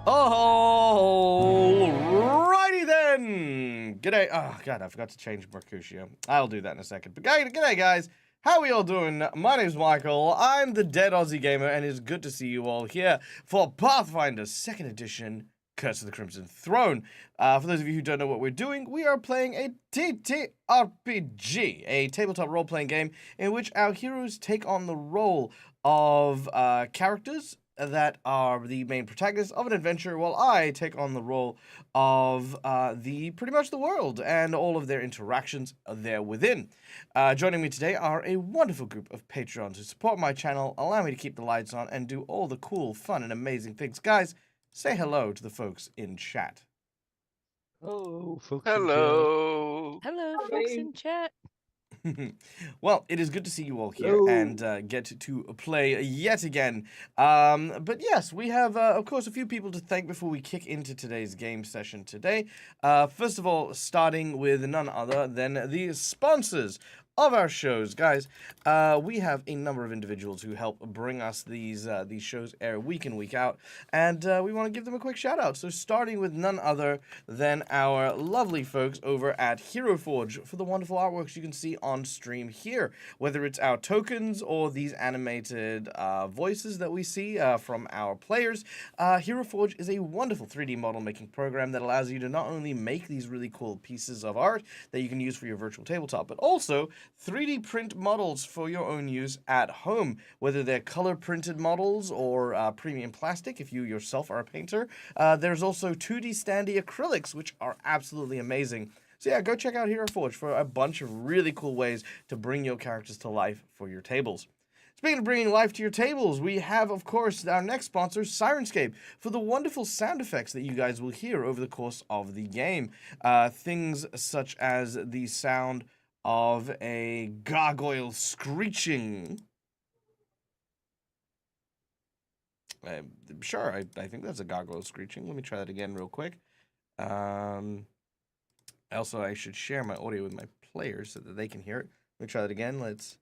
Alrighty then. G'day. Oh god, I forgot to change Mercutio. I'll do that in a second. But g'day guys. How are we all doing? My name's Michael. I'm the Dead Aussie Gamer, and it's good to see you all here for Pathfinder 2nd Edition, Curse of the Crimson Throne. For those of you who don't know what we're doing, we are playing a TTRPG, a tabletop role-playing game in which our heroes take on the role of characters that are the main protagonists of an adventure, while I take on the role of pretty much the world and all of their interactions there within. Joining me today are a wonderful group of Patreons who support my channel, allow me to keep the lights on, and do all the cool, fun, and amazing things. Guys, say hello to the folks in chat. Hello, folks. Hello. Hello, folks in chat. Well, it is good to see you all here Hello. and get to play yet again. But yes, we have, of course, a few people to thank before we kick into today's game session today. First of all, starting with none other than the sponsors of our shows. Guys, we have a number of individuals who help bring us these shows air week in, week out, and we want to give them a quick shout out. So starting with none other than our lovely folks over at Hero Forge for the wonderful artworks you can see on stream here, whether it's our tokens or these animated voices that we see from our players. Hero Forge is a wonderful 3D model making program that allows you to not only make these really cool pieces of art that you can use for your virtual tabletop, but also 3D print models for your own use at home, whether they're color printed models or premium plastic if you yourself are a painter. There's also 2D standee acrylics, which are absolutely amazing. So yeah, go check out Hero Forge for a bunch of really cool ways to bring your characters to life for your tables. Speaking of bringing life to your tables, we have, of course, our next sponsor, Sirenscape, for the wonderful sound effects that you guys will hear over the course of the game. Things such as the sound of a gargoyle screeching. Sure, I think that's a gargoyle screeching. Let me try that again real quick. Also, I should share my audio with my players so that they can hear it. Let me try that again. That's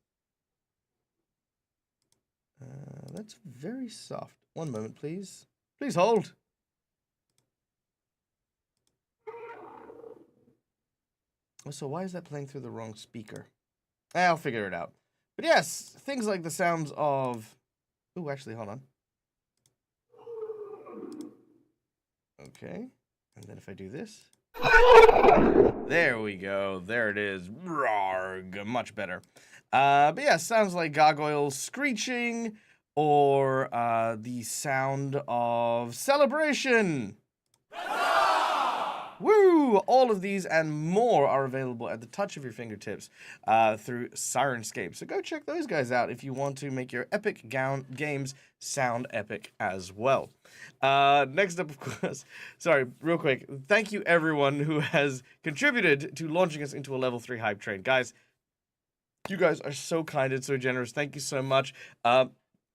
very soft. One moment, please. Please hold. So why is that playing through the wrong speaker? I'll figure it out. But yes, things like the sounds of... Ooh, actually, hold on. Okay. And then if I do this... There we go. There it is. Rawrg. Much better. But yeah, sounds like gargoyles screeching or the sound of celebration. Woo! All of these and more are available at the touch of your fingertips through Sirenscape. So go check those guys out if you want to make your epic games sound epic as well. Next up, of course, sorry, real quick. Thank you everyone who has contributed to launching us into a level 3 hype train. Guys, you guys are so kind and so generous. Thank you so much.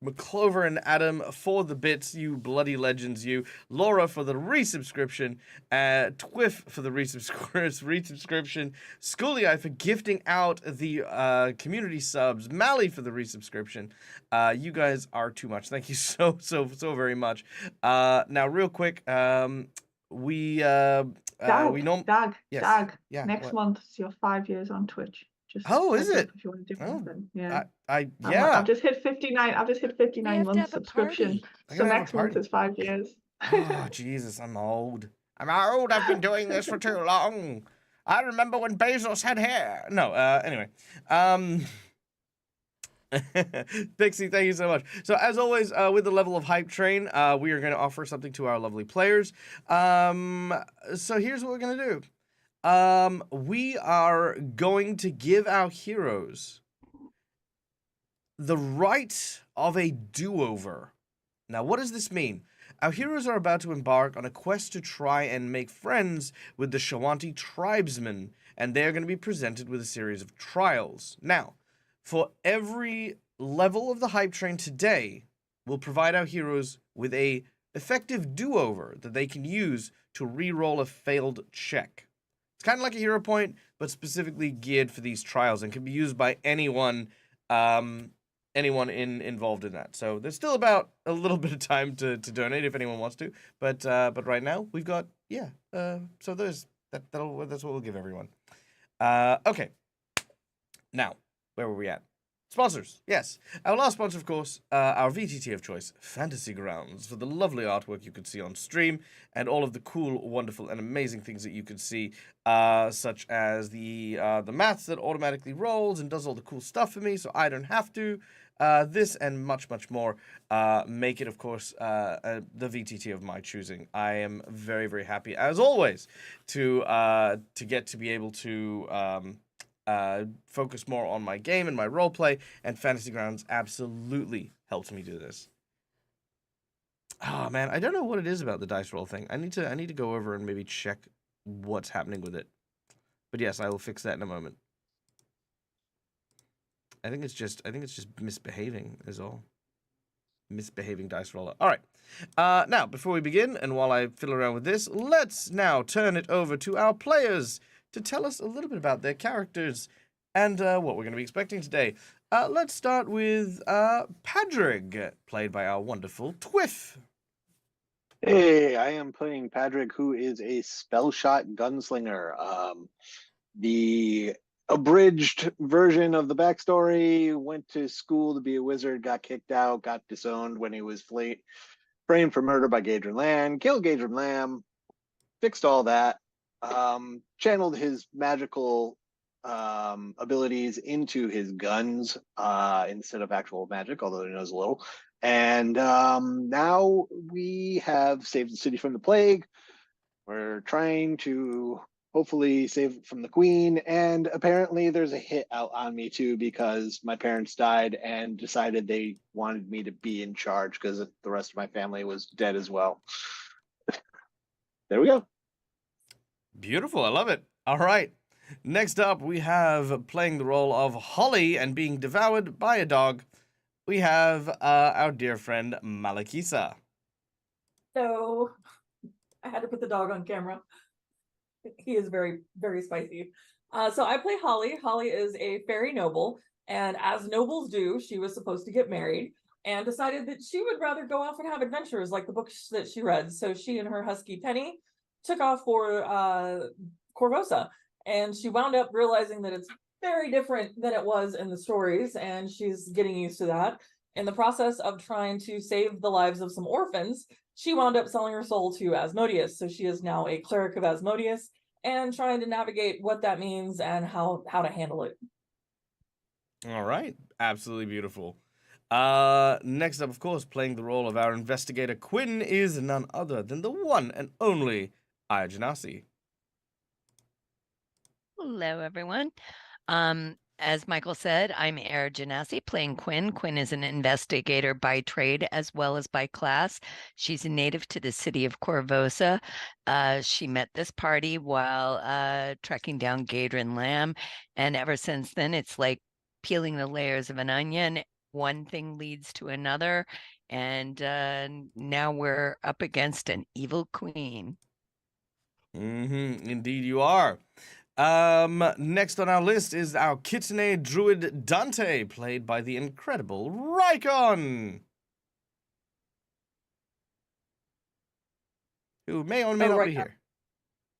McClover and Adam for the bits, you bloody legends, you. Laura for the resubscription, Twiff for the resubscription, Schoolie for gifting out the community subs, Mally for the resubscription. You guys are too much. Thank you so very much. Now, real quick, Dag, yes. Yeah, next month is your 5 years on Twitch. Just is it? if you want to do something. Yeah. Yeah. I've just hit 59. I've just hit 59 months subscription. So next month is 5 years. Oh, Jesus, I'm old. I've been doing this for too long. I remember when Bezos had hair. No, anyway. Pixie, thank you so much. So as always, with the level of hype train, we are going to offer something to our lovely players. So here's what we're going to do. We are going to give our heroes the right of a do-over. Now, what does this mean? Our heroes are about to embark on a quest to try and make friends with the Shoanti tribesmen, and they're going to be presented with a series of trials. Now, for every level of the hype train today, we'll provide our heroes with a effective do-over that they can use to re-roll a failed check. It's kind of like a hero point, but specifically geared for these trials and can be used by anyone anyone involved in that. So there's still about a little bit of time to donate if anyone wants to. But right now we've got so that's what we'll give everyone. Okay. Now, where were we at? Sponsors, yes. Our last sponsor, of course, our VTT of choice, Fantasy Grounds, for the lovely artwork you could see on stream and all of the cool, wonderful, and amazing things that you could see, such as the maths that automatically rolls and does all the cool stuff for me, so I don't have to. This and much, much more make it, of course, the VTT of my choosing. I am very, very happy, as always, to get to be able to focus more on my game and my roleplay, and Fantasy Grounds absolutely helps me do this. Oh man, I don't know what it is about the dice roll thing. I need to go over and maybe check what's happening with it. But yes, I will fix that in a moment. I think it's just misbehaving is all. Misbehaving dice roller. All right. Now, before we begin, and while I fiddle around with this, let's now turn it over to our players to tell us a little bit about their characters and what we're going to be expecting today. Let's start with Padrig, played by our wonderful Twiff. Hey, I am playing Padrig, who is a spell shot gunslinger. The abridged version of the backstory: went to school to be a wizard, got kicked out, got disowned when he was framed for murder by Gadrin Land, killed Gadrin Lamb, fixed all that, channeled his magical abilities into his guns instead of actual magic, although he knows a little. And now we have saved the city from the plague. We're trying to hopefully save it from the queen, and apparently there's a hit out on me too, because my parents died and decided they wanted me to be in charge because the rest of my family was dead as well. There we go. Beautiful, I love it. All right. Next up, we have playing the role of Holly and being devoured by a dog. We have our dear friend Malakisa. So I had to put the dog on camera. He is very, very spicy. So I play Holly. Holly is a fairy noble, and as nobles do, she was supposed to get married and decided that she would rather go off and have adventures like the books that she read. So she and her husky Penny took off for Korvosa, and she wound up realizing that it's very different than it was in the stories, and she's getting used to that. In the process of trying to save the lives of some orphans, she wound up selling her soul to Asmodeus. So she is now a cleric of Asmodeus and trying to navigate what that means and how to handle it. All right. Absolutely beautiful. Next up, of course, playing the role of our investigator Quinn is none other than the one and only Aya Janasi. Hello, everyone. As Michael said, I'm Aya Janasi playing Quinn. Quinn is an investigator by trade as well as by class. She's a native to the city of Korvosa. She met this party while trekking down Gadrin Lamb, and ever since then, it's like peeling the layers of an onion. One thing leads to another, and now we're up against an evil queen. Indeed you are. Next on our list is our Kitsune druid Dante, played by the incredible Rykon, who may or may not be here.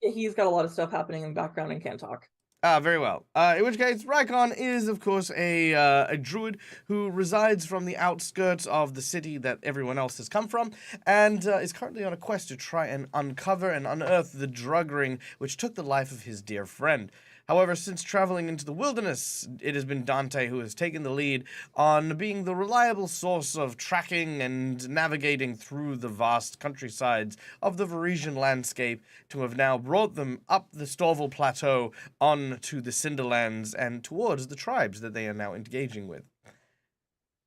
He's got a lot of stuff happening in the background and can't talk. Very well. In which case, Rykon is, of course, a druid who resides from the outskirts of the city that everyone else has come from, and is currently on a quest to try and uncover and unearth the drug ring which took the life of his dear friend. However, since traveling into the wilderness, it has been Dante who has taken the lead on being the reliable source of tracking and navigating through the vast countrysides of the Varisian landscape to have now brought them up the Storval Plateau on to the Cinderlands and towards the tribes that they are now engaging with.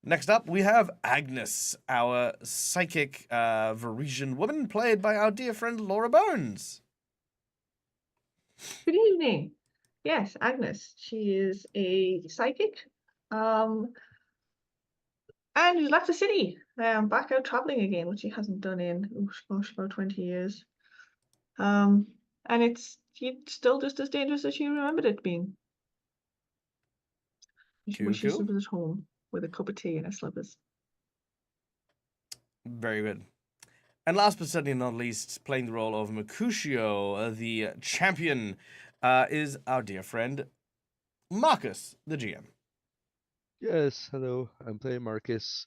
Next up, we have Agnes, our psychic Varisian woman, played by our dear friend Laura Bones. Good evening. Yes, Agnes. She is a psychic. And left the city. Back out traveling again, which she hasn't done in about 20 years. And it's still just as dangerous as she remembered it being. She wishes it was at home. with a cup of tea and her slippers. Very good. And last but certainly not least, playing the role of Mercutio, the champion, is our dear friend Marcus, the GM. Yes, hello. I'm playing Marcus.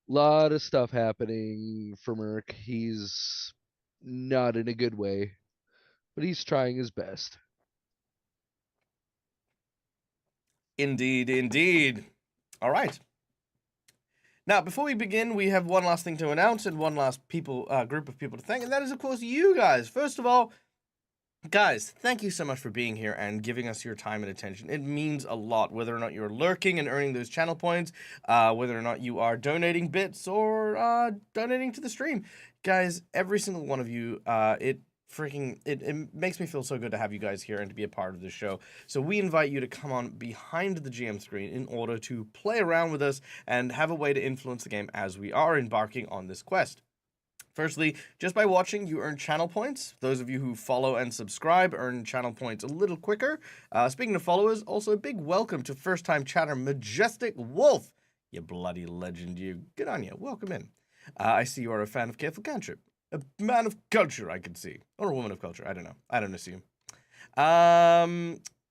Lot of stuff happening for Merc. He's not in a good way, but he's trying his best. Indeed, indeed. All right. Now, before we begin, we have one last thing to announce and one last group of people to thank, and that is, of course, you guys. First of all, guys, thank you so much for being here and giving us your time and attention. It means a lot, whether or not you're lurking and earning those channel points, whether or not you are donating bits or donating to the stream. Guys, every single one of you, it makes me feel so good to have you guys here and to be a part of the show. So we invite you to come on behind the GM screen in order to play around with us and have a way to influence the game as we are embarking on this quest. Firstly, just by watching, you earn channel points. Those of you who follow and subscribe earn channel points a little quicker. Speaking of followers, also a big welcome to first-time chatter Majestic Wolf. You bloody legend, you. Good on you. Welcome in. I see you are a fan of Careful Cantrip. A man of culture, I can see. Or a woman of culture, I don't know. I don't assume.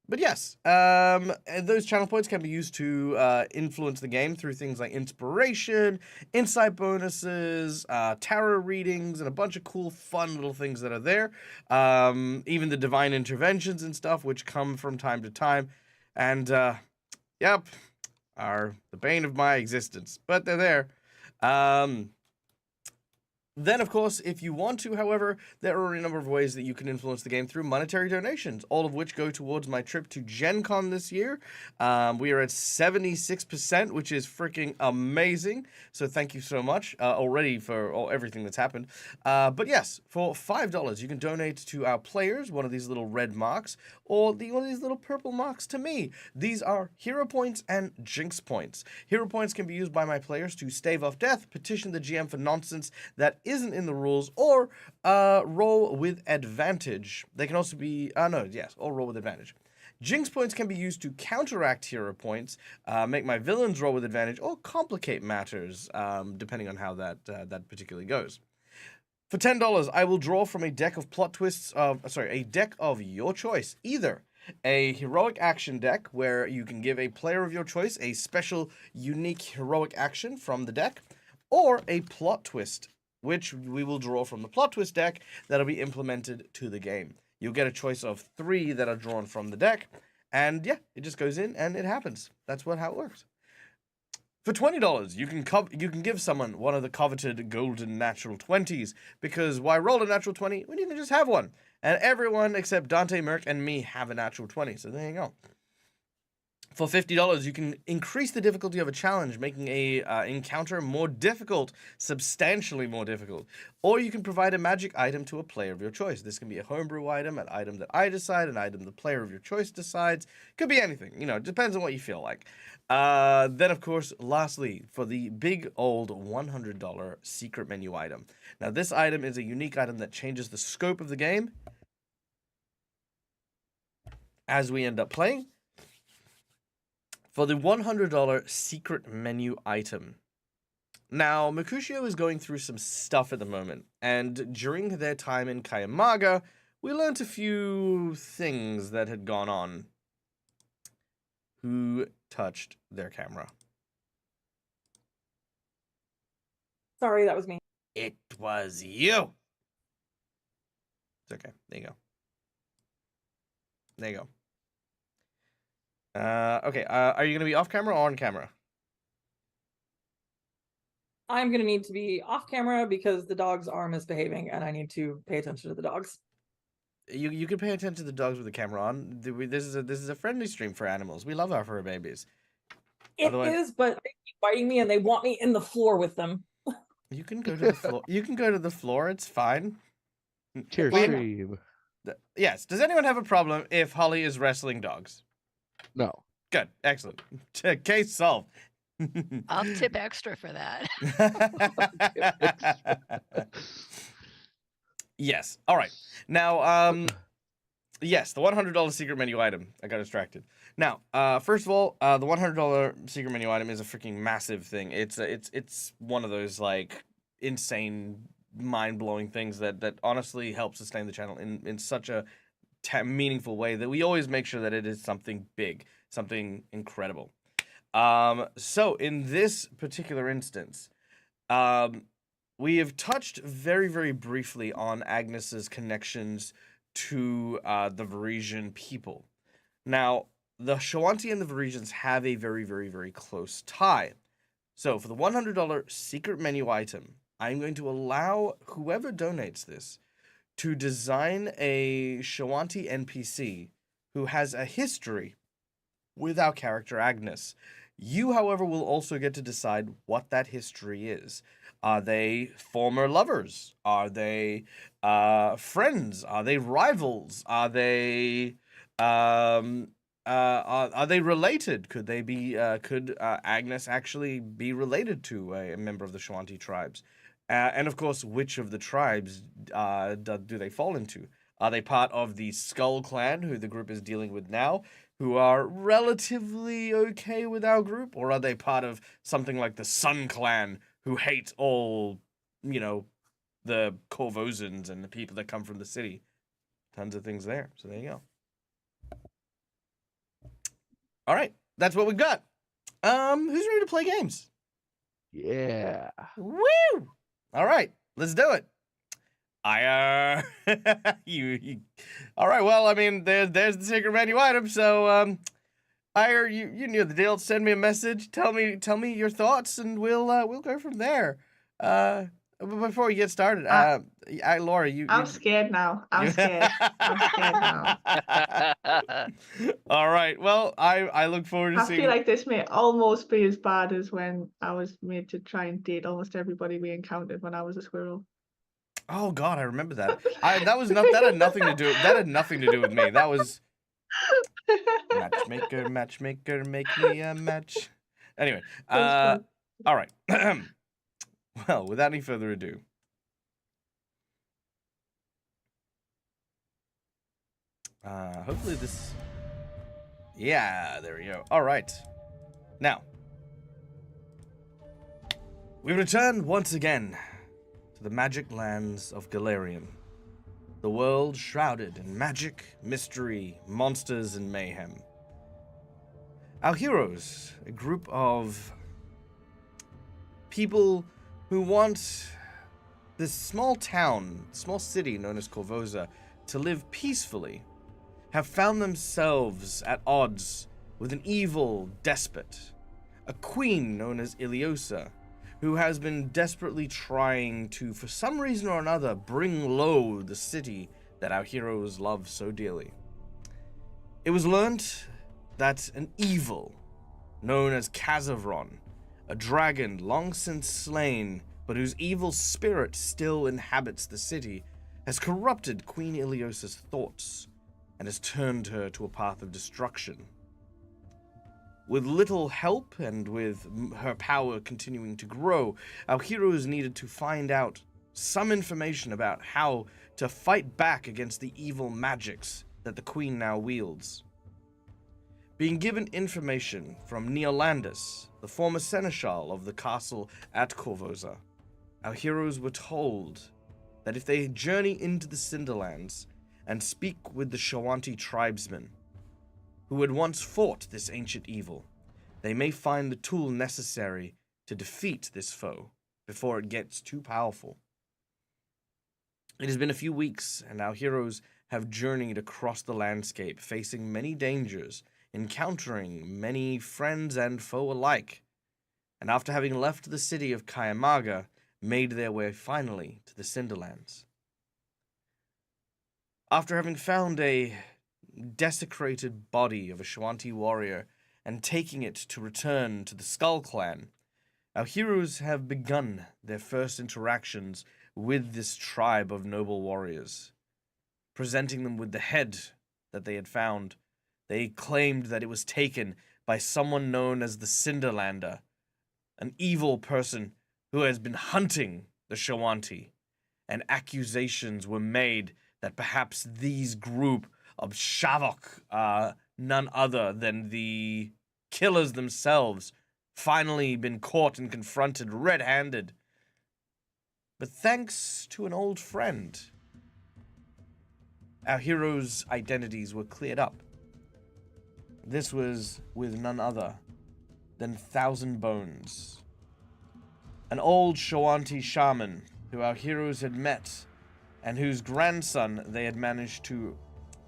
But yes, those channel points can be used to influence the game through things like inspiration, insight bonuses, tarot readings, and a bunch of cool, fun little things that are there. Even the divine interventions and stuff, which come from time to time. And, yep, are the bane of my existence. But they're there. Then, of course, if you want to, however, there are a number of ways that you can influence the game through monetary donations, all of which go towards my trip to Gen Con this year. We are at 76%, which is freaking amazing. So thank you so much already for everything that's happened. But yes, for $5, you can donate to our players, one of these little red marks, or one of these little purple marks to me. These are hero points and jinx points. Hero points can be used by my players to stave off death, petition the GM for nonsense that isn't in the rules, or roll with advantage. They can also be, or roll with advantage. Jinx points can be used to counteract hero points, make my villains roll with advantage, or complicate matters, depending on how that particularly goes. For $10, I will draw from a deck of a deck of your choice. Either a heroic action deck, where you can give a player of your choice a special, unique heroic action from the deck, or a plot twist, which we will draw from the plot twist deck that'll be implemented to the game. You'll get a choice of 3 that are drawn from the deck, and yeah, it just goes in and it happens. That's how it works. For $20, you can give someone one of the coveted golden natural 20s, because why roll a natural 20 when you can just have one? And everyone except Dante, Merc, and me have a natural 20, so there you go. For $50, you can increase the difficulty of a challenge, making a encounter more difficult, substantially more difficult. Or you can provide a magic item to a player of your choice. This can be a homebrew item, an item that I decide, an item the player of your choice decides. Could be anything, it depends on what you feel like. Then, of course, lastly, for the big old $100 secret menu item. Now, this item is a unique item that changes the scope of the game as we end up playing. For the $100 secret menu item. Now, Mercutio is going through some stuff at the moment, and during their time in Kayamaga, we learned a few things that had gone on. Who touched their camera? Sorry, that was me. It was you. It's okay. There you go. There you go. Okay, are you going to be off camera or on camera? I'm going to need to be off camera because the dogs are misbehaving and I need to pay attention to the dogs. You can pay attention to the dogs with the camera on. This is a friendly stream for animals. We love our fur babies. It is, but they keep biting me and they want me in the floor with them. You can go to the floor. You can go to the floor. It's fine. Cheer stream. Yes. Does anyone have a problem if Holly is wrestling dogs? No. Good. Excellent. Case solved. I'll tip extra for that. Yes. All right. Now, yes, the $100 secret menu item. I got distracted. Now, first of all, the $100 secret menu item is a freaking massive thing. It's one of those like insane, mind-blowing things that honestly help sustain the channel in such a meaningful way that we always make sure that it is something big, something incredible. So in this particular instance, we have touched very, very briefly on Agnes's connections to the Varisian people. Now, the Shoanti and the Varisians have a very, very, very close tie. So for the $100 secret menu item, I'm going to allow whoever donates this to design a Shoanti NPC who has a history with our character Agnes. You, however, will also get to decide what that history is. Are they former lovers? Are they friends? Are they rivals? Are they are they related? Could they be? Could Agnes actually be related to a member of the Shoanti tribes? And of course, which of the tribes do they fall into? Are they part of the Skull Clan, who the group is dealing with now, who are relatively okay with our group? Or are they part of something like the Sun Clan, who hate all, you know, the Korvosans and the people that come from the city? Tons of things there. So there you go. All right, that's what we've got. Who's ready to play games? Yeah. Woo! All right, let's do it. You. All right. Well, I mean, there's the secret menu item. So, you knew the deal. Send me a message. Tell me your thoughts, and we'll go from there. But before we get started, Laura, I'm scared now. I'm scared. I'm scared now. All right. Well, I look forward to I seeing. feel like this may almost be as bad as when I was made to try and date almost everybody we encountered when I was a squirrel. Oh God, I remember that. That had nothing to do. That had nothing to do with me. That was matchmaker, make me a match. Anyway, all right. Well, without any further ado, hopefully this. Yeah, there we go. All right. Now, we return once again to the magic lands of Galarian, the world shrouded in magic, mystery, monsters, and mayhem. Our heroes, a group of people who want this small town, small city known as Korvosa, to live peacefully, have found themselves at odds with an evil despot, a queen known as Iliosa, who has been desperately trying to, for some reason or another, bring low the city that our heroes love so dearly. It was learnt that an evil known as Kazavron, a dragon long since slain, but whose evil spirit still inhabits the city, has corrupted Queen Iliosa's thoughts and has turned her to a path of destruction. With little help and with her power continuing to grow, our heroes needed to find out some information about how to fight back against the evil magics that the Queen now wields. Being given information from Neolandus, the former seneschal of the castle at Korvosa, our heroes were told that if they journey into the Cinderlands and speak with the Shoanti tribesmen, who had once fought this ancient evil, they may find the tool necessary to defeat this foe before it gets too powerful. It has been a few weeks, and our heroes have journeyed across the landscape, facing many dangers, encountering many friends and foe alike, and after having left the city of Kayamaga, made their way finally to the Cinderlands. After having found a desecrated body of a Shoanti warrior and taking it to return to the Skull Clan, our heroes have begun their first interactions with this tribe of noble warriors. Presenting them with the head that they had found, they claimed that it was taken by someone known as the Cinderlander, an evil person who has been hunting the Shoanti, and accusations were made that perhaps these group of Shavok none other than the killers themselves, finally been caught and confronted red-handed. But thanks to an old friend, our heroes' identities were cleared up. This was with none other than Thousand Bones, an old Shoanti shaman who our heroes had met and whose grandson they had managed to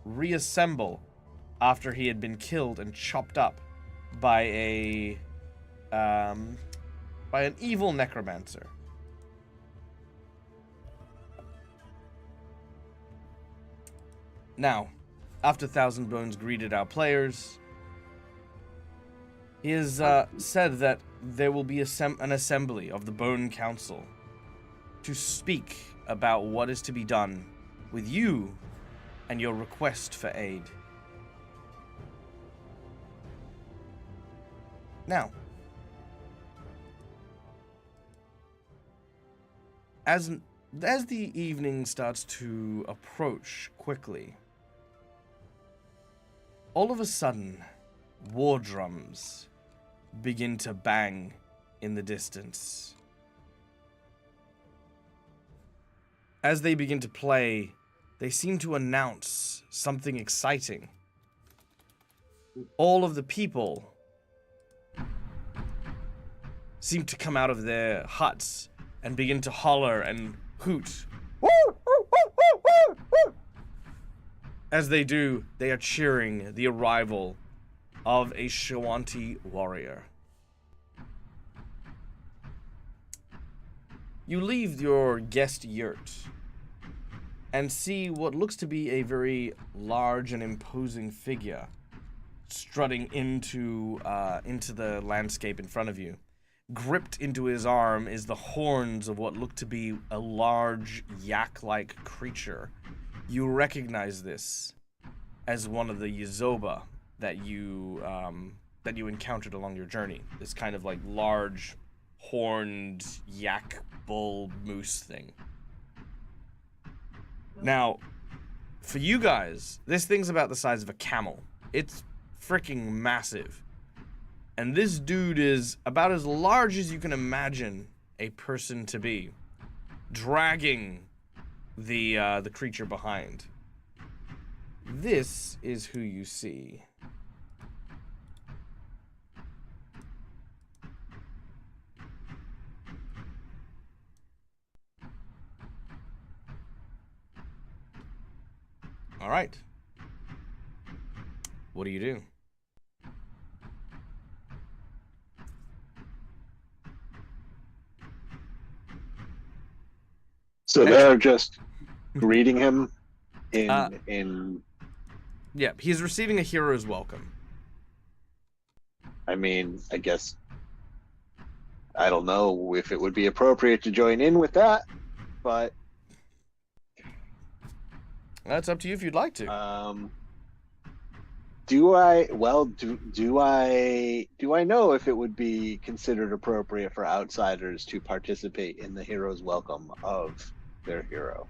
reassemble after he had been killed and chopped up by an evil necromancer. Now, after Thousand Bones greeted our players, he has said that there will be an assembly of the Bone Council to speak about what is to be done with you and your request for aid. Now, as the evening starts to approach quickly, all of a sudden, war drums begin to bang in the distance. As they begin to play, they seem to announce something exciting. All of the people seem to come out of their huts and begin to holler and hoot. As they do, they are cheering the arrival of a Shoanti warrior. You leave your guest yurt and see what looks to be a very large and imposing figure strutting into the landscape in front of you. Gripped into his arm is the horns of what look to be a large yak-like creature. You recognize this as one of the Yazoba that you encountered along your journey. This kind of like large, horned yak bull moose thing. Now, for you guys, this thing's about the size of a camel. It's freaking massive. And this dude is about as large as you can imagine a person to be, dragging the creature behind. This is who you see. All right. What do you do? So they're just greeting him in. Yeah, he's receiving a hero's welcome. I mean, I guess I don't know if it would be appropriate to join in with that, but That's up to you if you'd like to. do I? Well, do I know if it would be considered appropriate for outsiders to participate in the hero's welcome of their hero?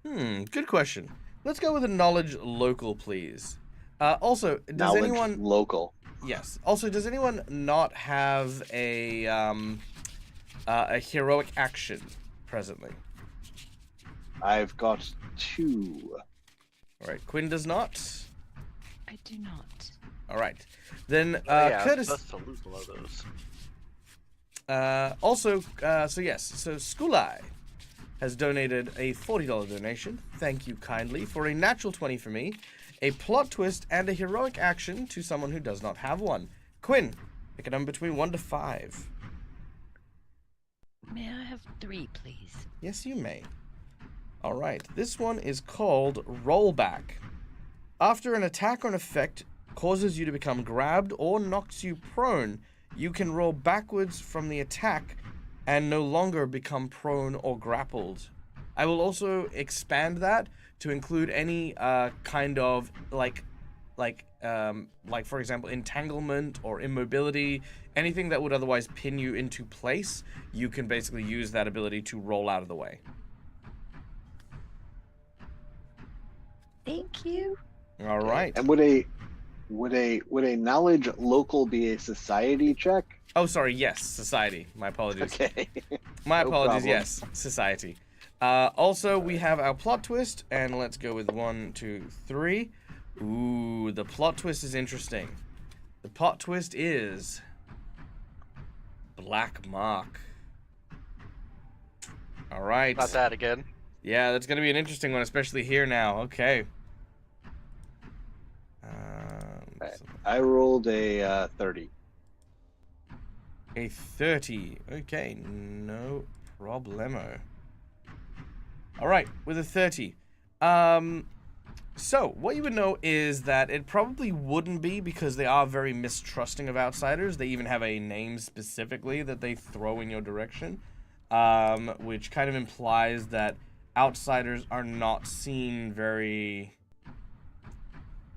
Good question. Let's go with a knowledge local, please. Also, does Knowledge anyone... local? Yes. Also, does anyone not have a heroic action presently? I've got 2. All right. Quinn does not. I do not. All right. Then Yeah, Curtis. I was supposed to lose one of those. So Skulai has donated a $40 donation. Thank you kindly for a natural 20 for me, a plot twist, and a heroic action to someone who does not have one. Quinn, pick a number between 1 to 5. May I have 3, please? Yes, you may. All right. This one is called Rollback. After an attack or an effect causes you to become grabbed or knocks you prone, you can roll backwards from the attack and no longer become prone or grappled. I will also expand that to include any kind of like for example entanglement or immobility, anything that would otherwise pin you into place. You can basically use that ability to roll out of the way. Thank you. All right. And would a Would a knowledge local be a society check? Oh, sorry. Yes, society. My apologies. Okay. My No apologies. problem. Yes, society. Also, we have our plot twist, and let's go with 1, 2, 3. Ooh, the plot twist is interesting. The plot twist is Black Mark. All right. Not that again. Yeah, that's gonna be an interesting one, especially here now. Okay. I rolled a 30. A 30. Okay, no problemo. All right, with a 30. So what you would know is that it probably wouldn't be, because they are very mistrusting of outsiders. They even have a name specifically that they throw in your direction, which kind of implies that outsiders are not seen very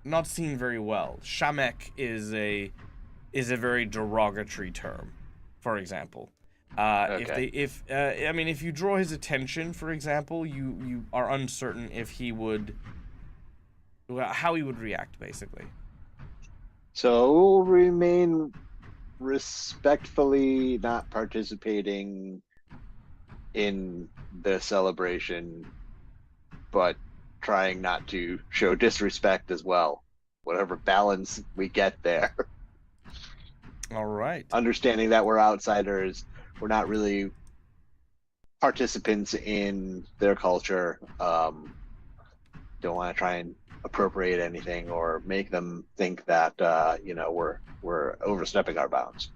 well. Shamek is a very derogatory term, for example. Okay. If you draw his attention, for example, you are uncertain if he would, how he would react, basically. So we'll remain respectfully not participating in the celebration, but trying not to show disrespect as well. Whatever balance we get there. All right. Understanding that we're outsiders, we're not really participants in their culture. Don't want to try and appropriate anything or make them think that we're overstepping our bounds.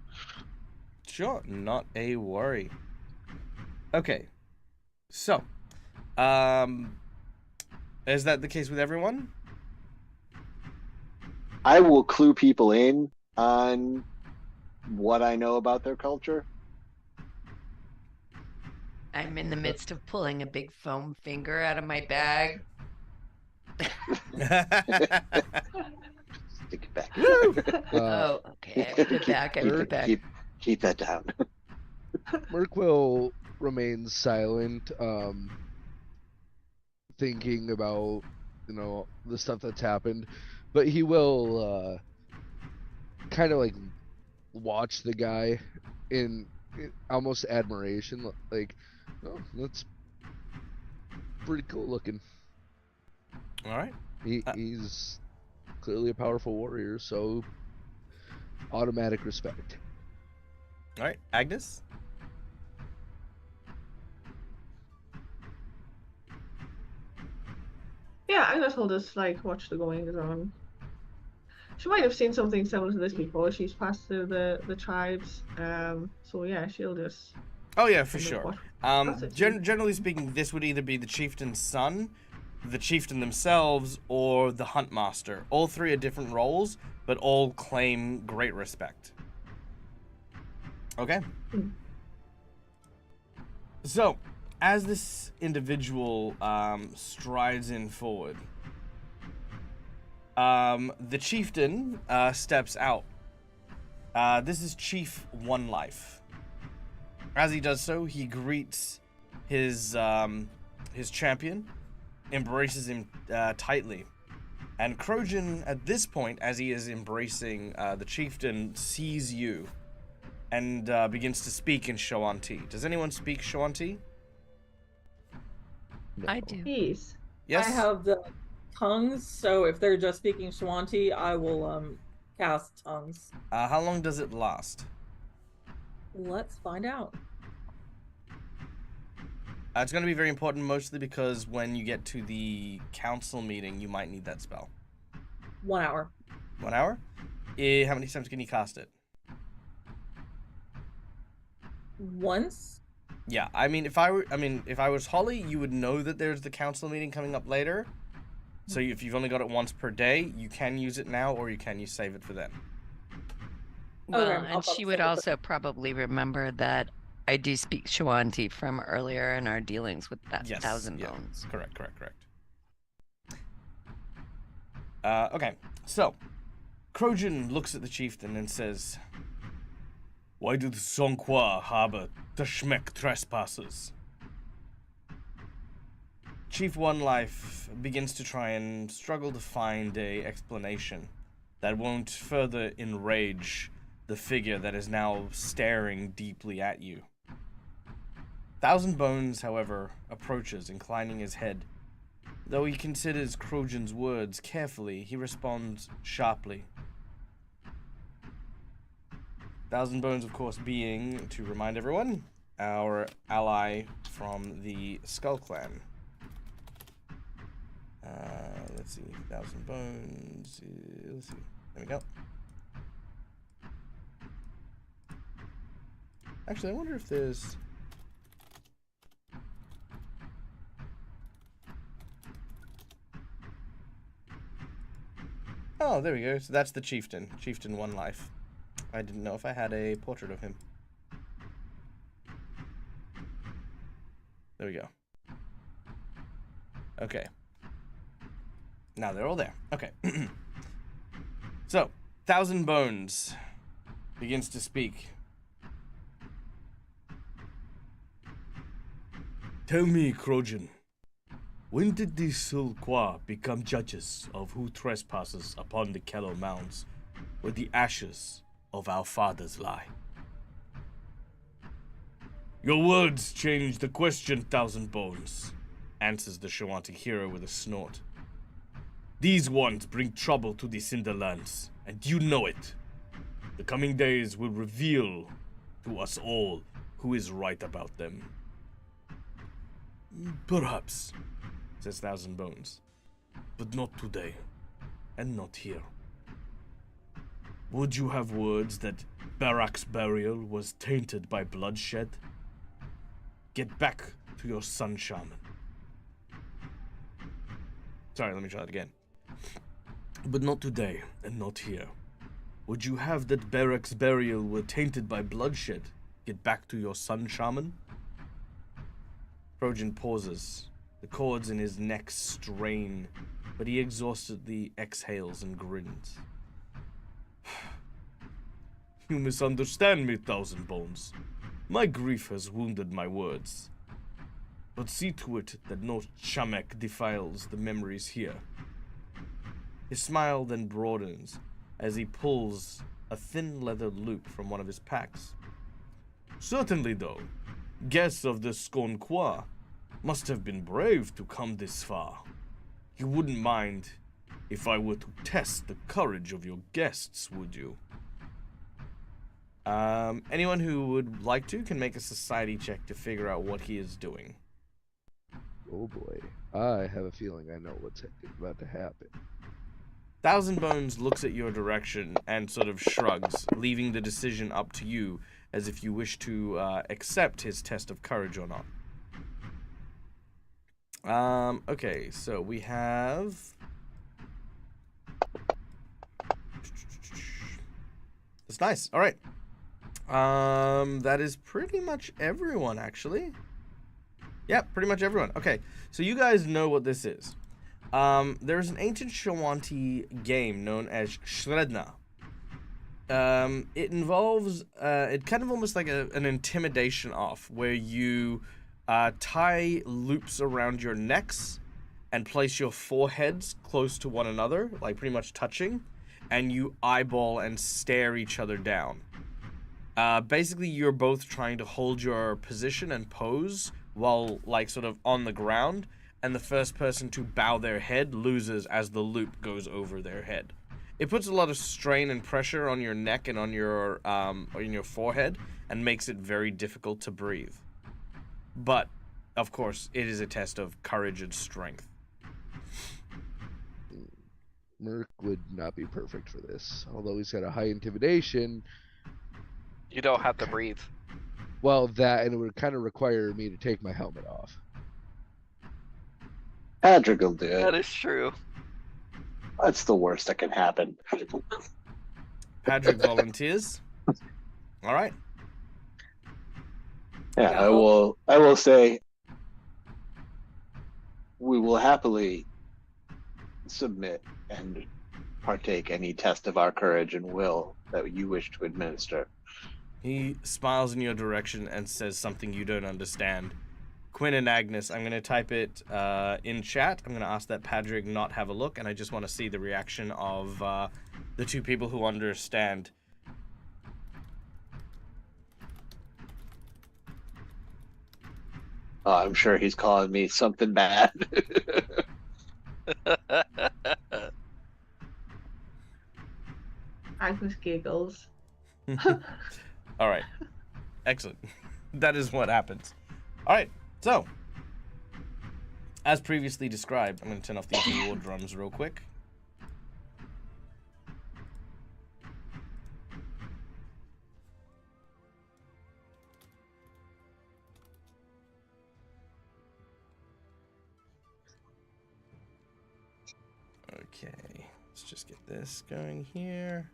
Sure, not a worry. Okay. So, is that the case with everyone? I will clue people in on what I know about their culture. I'm in the midst of pulling a big foam finger out of my bag. Stick it back. Oh, okay. I put it back. I put it back. Keep that down. Merc will remain silent, thinking about, the stuff that's happened, but he will kind of like watch the guy in almost admiration, like, oh, that's pretty cool looking. All right. He's clearly a powerful warrior, so automatic respect. All right, Agnes. Yeah, Agnes will just like watch the goings on. She might have seen something similar to this before. She's passed through the tribes. So yeah, she'll just. Oh yeah, for kind of sure. watch. Generally speaking, this would either be the chieftain's son, the chieftain themselves, or the hunt master. All three are different roles, but all claim great respect. Okay. So, as this individual strides in forward, the chieftain steps out. This is Chief One Life. As he does so, he greets his champion, embraces him tightly. And Krojan, at this point, as he is embracing the chieftain, sees you and begins to speak in Shoanti. Does anyone speak Shoanti? I do. Please. Yes? I have the tongues, so if they're just speaking Shoanti, I will cast tongues. How long does it last? Let's find out. It's going to be very important, mostly because when you get to the council meeting, you might need that spell. 1 hour. 1 hour? How many times can you cast it? Once. Yeah, if I was Holly, you would know that there's the council meeting coming up later. So if you've only got it once per day, you can use it now, or you save it for then. Well, Okay, I'll and she would also probably remember that I do speak Shoanti from earlier in our dealings with that Yes, Thousand yeah. Bones. Correct. Okay, so Krojan looks at the chieftain and says, "Why do the Songqua harbor the Schmeck trespassers?" Chief One Life begins to try and struggle to find a explanation. that won't further enrage the figure that is now staring deeply at you. Thousand Bones, however, approaches, inclining his head. Though he considers Krojan's words carefully, he responds sharply. Thousand Bones, of course, being, to remind everyone, our ally from the Skull Clan. Let's see, Thousand Bones, let's see, there we go. Actually, I wonder if there's... Oh, there we go. So that's the chieftain. Chieftain 1 life. I didn't know if I had a portrait of him. There we go. Okay. Now they're all there. Okay. So, Thousand Bones begins to speak. Tell me, Krojan, when did the Sulqua become judges of who trespasses upon the Kello Mounds where the ashes of our fathers lie? Your words change the question, Thousand Bones, answers the Shoanti hero with a snort. These ones bring trouble to the Cinderlands, and you know it. The coming days will reveal to us all who is right about them. Perhaps, says Thousand Bones, but not today, and not here. Would you have words that Barak's burial was tainted by bloodshed? Get back to your sun shaman. Sorry, let me try that again. But not today, and not here. Would you have that Barak's burial were tainted by bloodshed? Get back to your sun shaman? Krojan pauses. The cords in his neck strain, but he exhaustedly exhales and grins. You misunderstand me, Thousand Bones. My grief has wounded my words. But see to it that no chamek defiles the memories here. His smile then broadens as he pulls a thin leather loop from one of his packs. Certainly, though, guests of the Skonqua must have been brave to come this far. You wouldn't mind if I were to test the courage of your guests, would you? Anyone who would like to can make a society check to figure out what he is doing. Oh boy, I have a feeling I know what's about to happen. Thousand Bones looks at your direction and sort of shrugs, leaving the decision up to you, as if you wish to accept his test of courage or not. Okay, so we have... That's nice. All right. That is pretty much everyone, actually. Yep, pretty much everyone. Okay, so you guys know what this is. There's an ancient Shoanti game known as Shredna. It involves, it kind of almost like an intimidation off, where you tie loops around your necks and place your foreheads close to one another, like pretty much touching, and you eyeball and stare each other down. Basically, you're both trying to hold your position and pose while, like, sort of on the ground, and the first person to bow their head loses as the loop goes over their head. It puts a lot of strain and pressure on your neck and on your forehead, and makes it very difficult to breathe. But, of course, it is a test of courage and strength. Merc would not be perfect for this, although he's got a high intimidation. You don't have to breathe. Well, that, and it would kind of require me to take my helmet off. Patrick will do That it. is true. That's the worst that can happen. Patrick volunteers. All right. Yeah, I will say we will happily submit and partake any test of our courage and will that you wish to administer. He smiles in your direction and says something you don't understand. Quinn and Agnes. I'm going to type it in chat. I'm going to ask that Patrick not have a look, and I just want to see the reaction of the two people who understand. Oh, I'm sure he's calling me something bad. Agnes giggles. All right. Excellent. That is what happens. All right. So, as previously described, I'm going to turn off these war drums real quick. Okay. Let's just get this going here.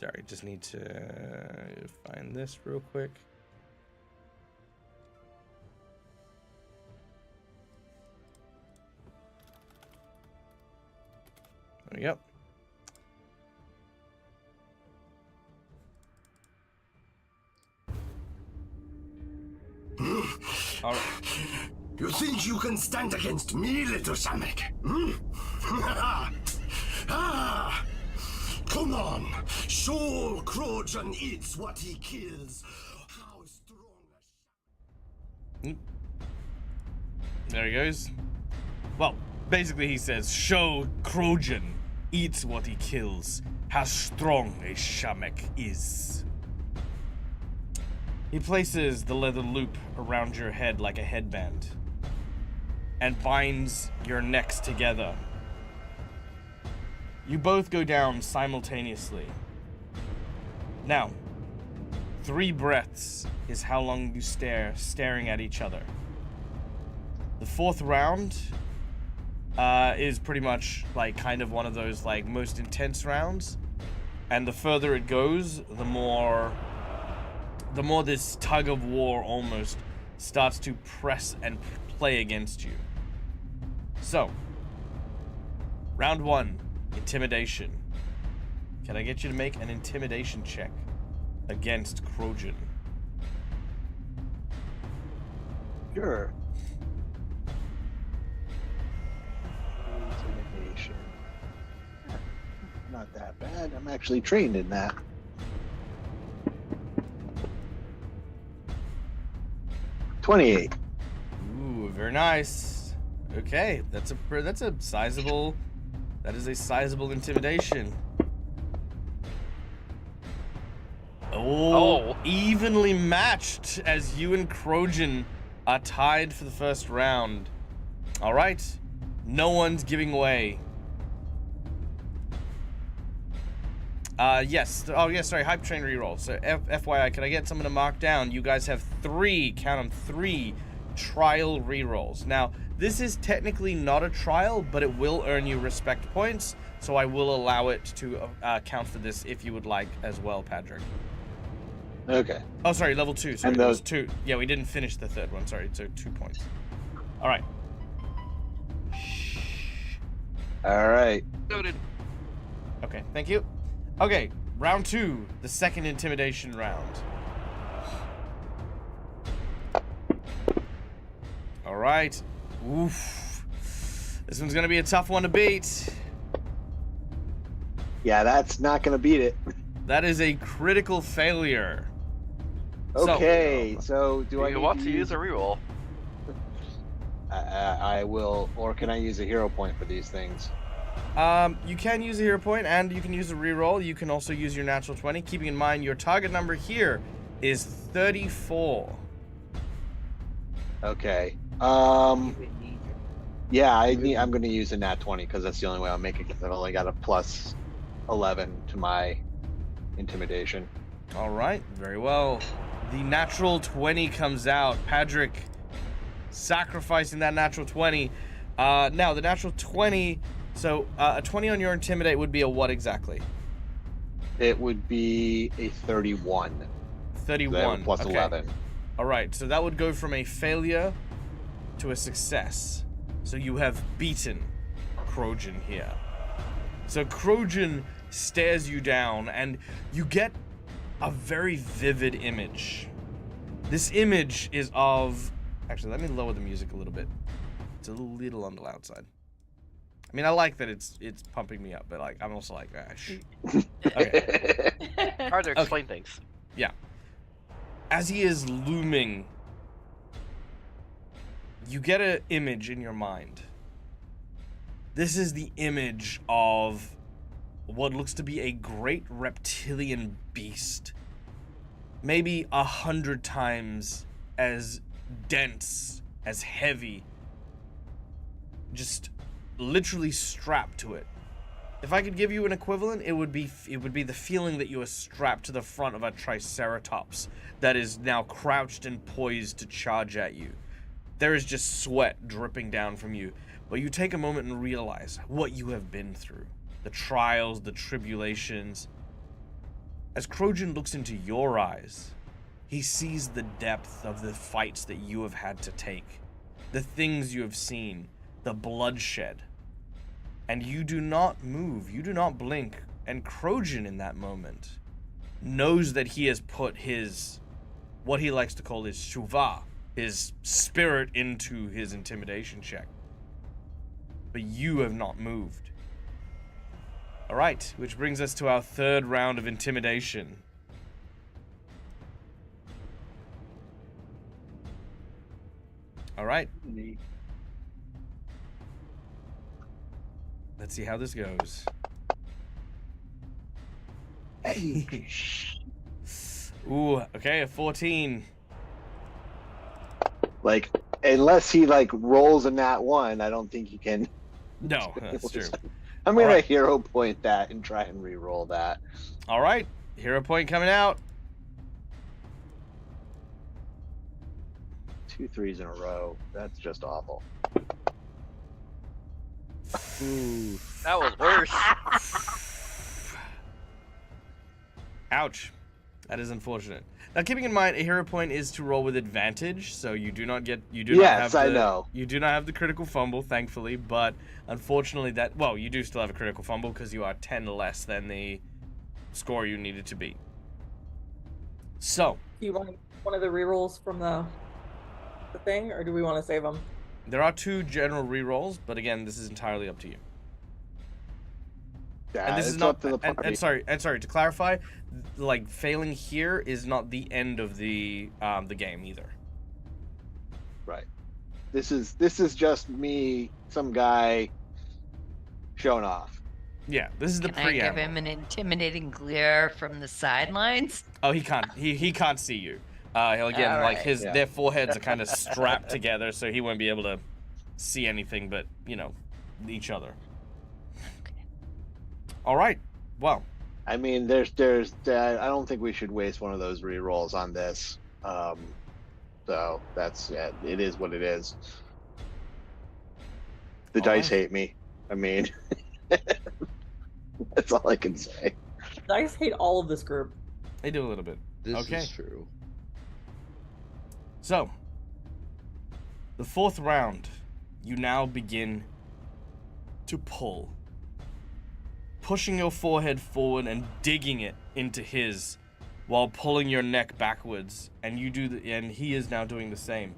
Sorry, just need to find this real quick. There we go. All right. You think you can stand against me, little Samek? Hmm? Ah! Come on! Shoal Krojan eats what he kills. How strong a There he goes. Well, basically he says, "Show Krojan eats what he kills. How strong a shamek is." He places the leather loop around your head like a headband and binds your necks together. You both go down simultaneously. Now, 3 breaths is how long you staring at each other. The 4th round is pretty much like kind of one of those like most intense rounds, and the further it goes, the more this tug of war almost starts to press and play against you. So, round 1, intimidation. Can I get you to make an intimidation check against Krojan? Sure. Intimidation. Not that bad. I'm actually trained in that. $28. Ooh, very nice. Okay, that is a sizable intimidation. Oh, evenly matched as you and Krojan are tied for the first round. All right, no one's giving way. Yes. Oh, yes, sorry, hype train reroll. So, FYI, can I get someone to mark down? You guys have 3, count them, 3 trial rerolls. Now, this is technically not a trial, but it will earn you respect points, so I will allow it to count for this if you would like as well, Patrick. Okay. Oh, sorry, level 2. Sorry, And there was those 2. Yeah, we didn't finish the 3rd one. Sorry, so 2 points. All right. All right. Noted. Okay, thank you. Okay, round 2, the second intimidation round. All right. Oof. This one's gonna be a tough one to beat. Yeah, that's not gonna beat it. That is a critical failure. Okay, so do Do I you need want to use a reroll? I will, or can I use a hero point for these things? You can use a hero point, and you can use a reroll. You can also use your natural 20, keeping in mind your target number here is 34. Okay. Yeah, I'm going to use a nat 20 because that's the only way I'll make it. Because I've only got a plus 11 to my intimidation. All right, very well. The natural 20 comes out. Patrick sacrificing that natural 20. Now, the natural 20, so a 20 on your intimidate would be a what exactly? It would be a 31. 31. Plus okay. 11. All right, so that would go from a failure to a success. So you have beaten Krojan here. So Krojan stares you down, and you get a very vivid image. This image is of... Actually, let me lower the music a little bit. It's a little on the loud side. I mean, I like that it's pumping me up, but like I'm also like, shh. Okay. Hard to explain things. Yeah. As he is looming, you get an image in your mind. This is the image of what looks to be a great reptilian beast. Maybe 100 times as dense, as heavy. Just literally strapped to it. If I could give you an equivalent, it would be the feeling that you are strapped to the front of a triceratops that is now crouched and poised to charge at you. There is just sweat dripping down from you, but you take a moment and realize what you have been through, the trials, the tribulations. As Krojan looks into your eyes, he sees the depth of the fights that you have had to take, the things you have seen, the bloodshed. And you do not move, you do not blink, and Krojan in that moment knows that he has put his, what he likes to call his shuva, his spirit, into his intimidation check. But you have not moved. Alright, which brings us to our third round of intimidation. Alright. Let's see how this goes. Ooh, okay, a 14. Like, unless he like rolls a nat 1, I don't think you can. No, that's true. I'm gonna Alright. hero point that and try and re-roll that. Alright, hero point coming out. 2 3s in a row. That's just awful. Ooh. That was worse. Ouch. That is unfortunate. Now, keeping in mind, a hero point is to roll with advantage, so you do not Yes, have I the, know. You do not have the critical fumble, thankfully, but unfortunately well, you do still have a critical fumble because you are 10 less than the score you needed to beat. So, Do you want one of the rerolls from the thing, or do we want to save them? there are 2 general rerolls, but again, this is entirely up to you. Yeah, And this it's is not up to the party. and sorry to clarify, like failing here is not the end of the game either. Right. This is just me, some guy, showing off. Yeah, this is the Can I give preamble. him an intimidating glare from the sidelines? Oh, he can't. He can't see you. Again, All like right. their foreheads are kind of strapped together, so he won't be able to see anything but each other. All right. Well, I mean, there's I don't think we should waste one of those re-rolls on this. So that's it is what it is. The All dice right. hate me. I mean, that's all I can say. Dice hate all of this group. they do a little bit. This Okay. is true. So, the 4th round, you now begin to pull. Pushing your forehead forward and digging it into his while pulling your neck backwards, and and he is now doing the same.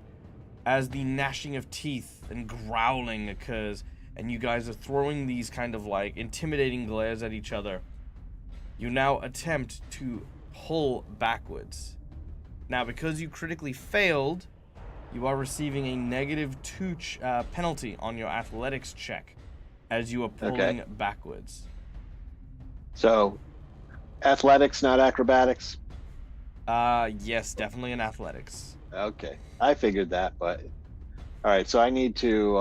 As the gnashing of teeth and growling occurs, and you guys are throwing these kind of like intimidating glares at each other, you now attempt to pull backwards. Now, because you critically failed, you are receiving a -2 penalty on your athletics check as you are pulling backwards. So, athletics, not acrobatics. Yes, definitely in athletics. Okay, I figured that, but all right. So I need to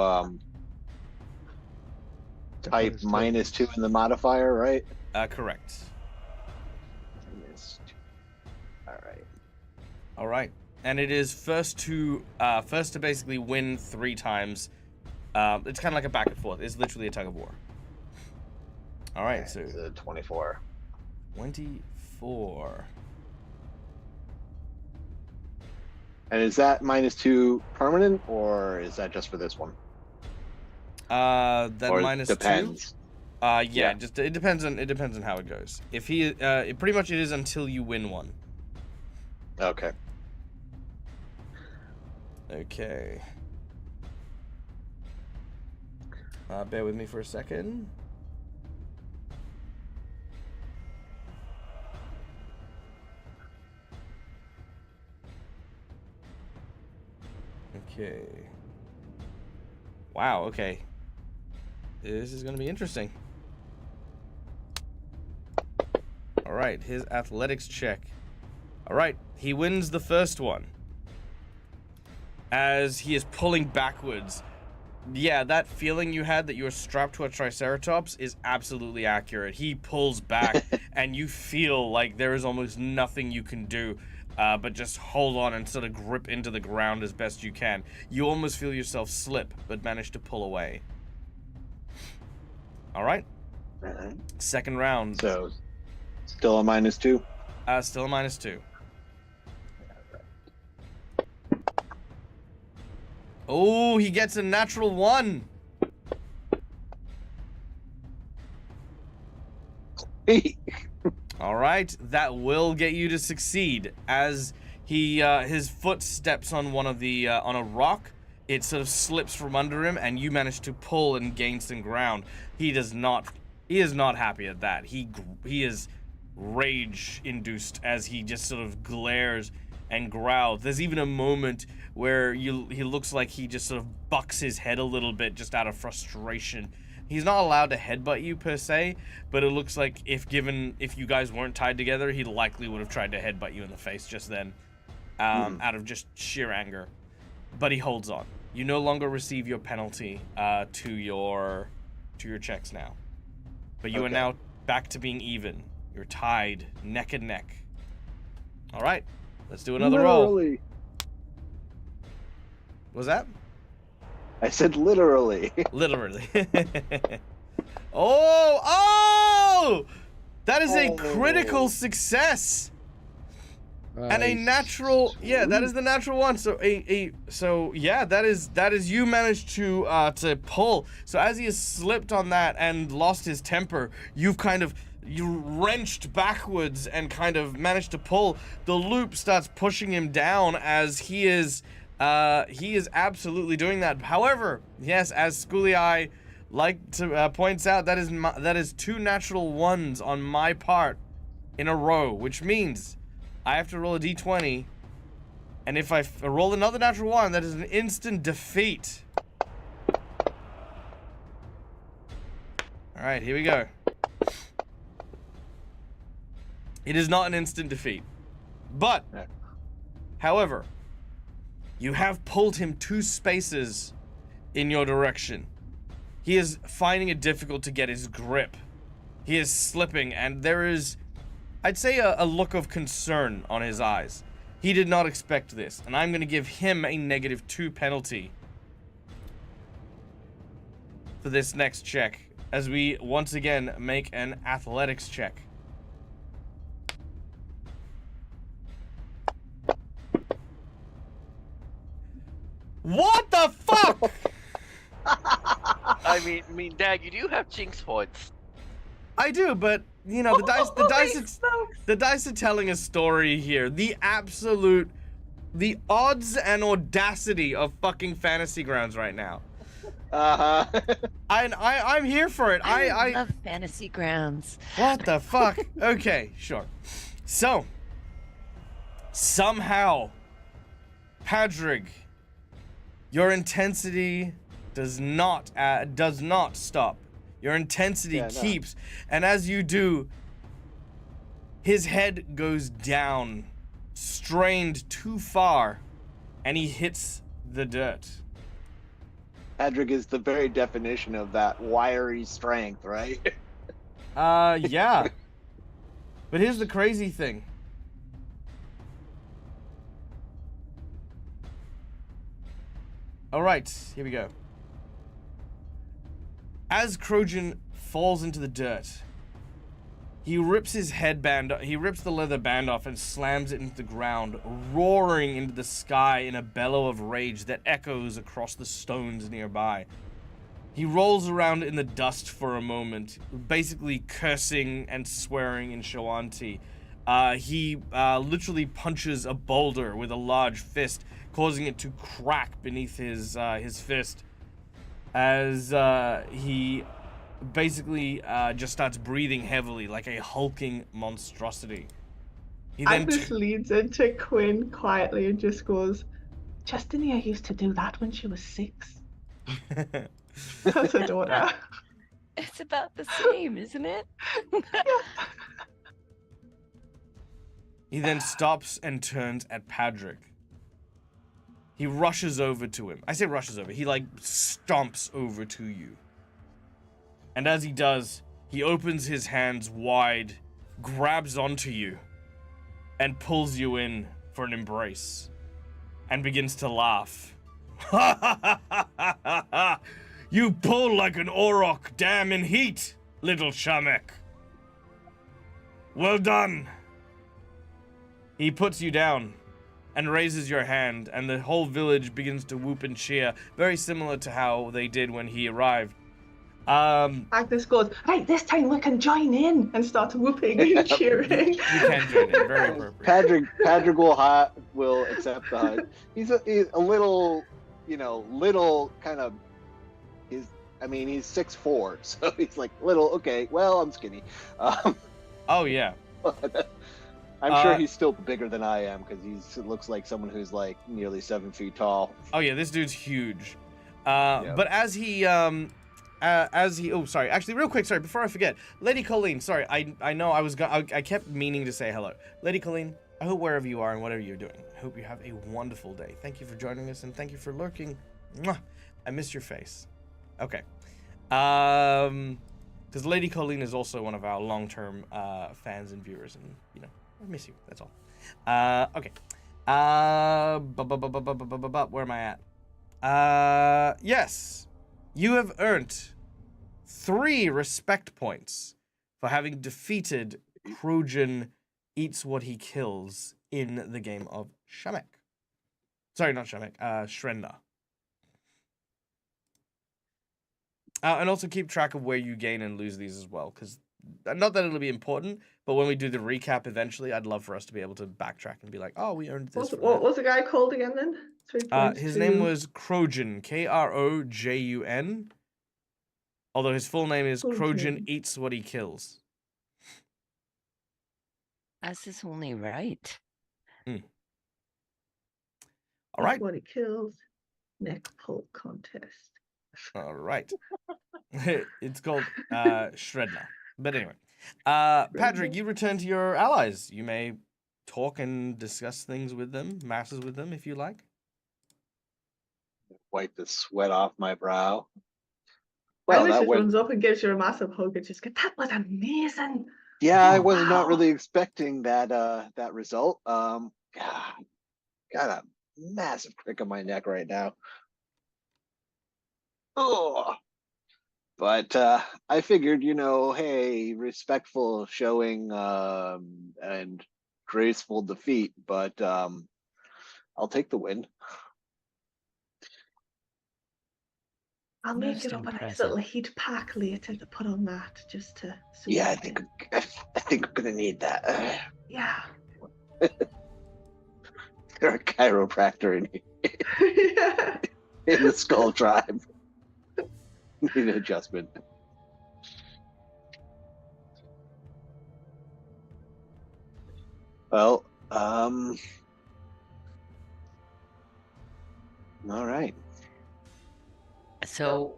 type -2 in the modifier, right? Correct. -2. All right. All right, and it is first to basically win 3 times. It's kind of like a back and forth. It's literally a tug of war. All right, Okay, so it's a 24. 24. And is that -2 permanent, or is that just for this one? Then Or minus depends. 2. Yeah, Yeah. just it depends on how it goes. If he, pretty much it is until you win one. Okay. Okay. Bear with me for a second. Okay. Wow, okay. This is going to be interesting. All right, his athletics check. All right, he wins the first one. As he is pulling backwards. Yeah, that feeling you had that you were strapped to a Triceratops is absolutely accurate. He pulls back, and you feel like there is almost nothing you can do but just hold on and sort of grip into the ground as best you can. You almost feel yourself slip, but manage to pull away. All right. Alright. Second round. So, still a minus 2. Still a minus 2. Oh, he gets a natural 1. All right, that will get you to succeed. As he his foot steps on one of the on a rock, it sort of slips from under him, and you manage to pull and gain some ground. He is not happy at that. He is rage induced as he just sort of glares and growls. There's even a moment where he looks like he just sort of bucks his head a little bit just out of frustration. He's not allowed to headbutt you per se, but it looks like if you guys weren't tied together, he likely would have tried to headbutt you in the face just then, out of just sheer anger. But he holds on. You no longer receive your penalty to your checks now, but you are now back to being even. You're tied neck and neck. All right, let's do another roll. Literally. Was that? I said literally. Literally. Oh! That is a critical success. And a natural, yeah, that is the natural one. So that is you managed to pull. So as he has slipped on that and lost his temper, you wrenched backwards and kind of managed to pull. The loop starts pushing him down as he is absolutely doing that. However, yes, as Schooly Eye points out, that is 2 natural 1s on my part in a row, which means I have to roll a d20, and if I roll another natural 1, that is an instant defeat. All right, here we go. It is not an instant defeat, but, however, you have pulled him 2 spaces in your direction. He is finding it difficult to get his grip. He is slipping, and there is, I'd say, a look of concern on his eyes. He did not expect this, and I'm going to give him a -2 penalty for this next check, as we once again make an athletics check. What the fuck? I mean, Dad, you do have jinx points. I do, but you know, the dice are telling a story here. The odds and audacity of fucking Fantasy Grounds right now. I'm here for it. I love Fantasy Grounds. What the fuck? Okay, sure. So somehow, Padrig, your intensity does not stop. Your intensity keeps, and as you do, his head goes down, strained too far, and he hits the dirt. Padrig is the very definition of that wiry strength, right? Yeah. But here's the crazy thing. All right, here we go. As Krojan falls into the dirt, he rips the leather band off and slams it into the ground, roaring into the sky in a bellow of rage that echoes across the stones nearby. He rolls around in the dust for a moment, basically cursing and swearing in Shoanti. He literally punches a boulder with a large fist, causing it to crack beneath his fist as he basically just starts breathing heavily like a hulking monstrosity. He then Agnes leads into Quinn quietly and just goes, Justinia used to do that when she was 6. That's her daughter. It's about the same, isn't it? He then stops and turns at Padrick. He rushes over to him. I say rushes over. He, like, stomps over to you. And as he does, he opens his hands wide, grabs onto you, and pulls you in for an embrace. And begins to laugh. Ha ha ha ha ha ha! You pull like an auroch dam in heat, little Shamek. Well done. He puts you down and raises your hand, and the whole village begins to whoop and cheer, very similar to how they did when he arrived. Agnes goes, right, this time we can join in, and starts whooping and cheering. You can join in, very appropriate. Padrick will accept the hug. He's a little, little kind of. He's 6'4", so he's like little. Okay, well, I'm skinny. Oh yeah. I'm sure he's still bigger than I am because he looks like someone who's like nearly 7 feet tall. Oh yeah, this dude's huge. But as he oh sorry, actually real quick, sorry, before I forget, Lady Colleen, sorry, I know I kept meaning to say hello. Lady Colleen, I hope wherever you are and whatever you're doing, I hope you have a wonderful day. Thank you for joining us and thank you for lurking. Mwah. I miss your face. Okay. Because Lady Colleen is also one of our long-term fans and viewers, and I miss you. That's all. Okay. Where am I at? Yes. You have earned 3 respect points for having defeated Krojan Eats What He Kills in the game of Shamek. Sorry, not Shamek. Shrenda. And also keep track of where you gain and lose these as well, because not that it'll be important, but when we do the recap eventually, I'd love for us to be able to backtrack and be like, oh, we earned this. What was the guy called again then? 3 points his name was Krojan, Krojun. Although his full name is Krojan Eats What He Kills. That's his only right. All right. What he kills. Neck pull contest. All right. It's called Shredna. But anyway, Padrick, you return to your allies. You may talk and discuss things with them, matters with them, if you like. Wipe the sweat off my brow. Well, that runs up and gives you a massive hug and just goes, that was amazing. Yeah, I was not really expecting that result. Got a massive crick on my neck right now. Oh, but I figured, hey, respectful showing and graceful defeat, but I'll take the win. I'll make it up a nice little heat pack later to put on that, just to. Yeah, I think I'm gonna need that. Yeah. They're a chiropractor in here. In the Skull Tribe. Need an adjustment. Well, all right. So,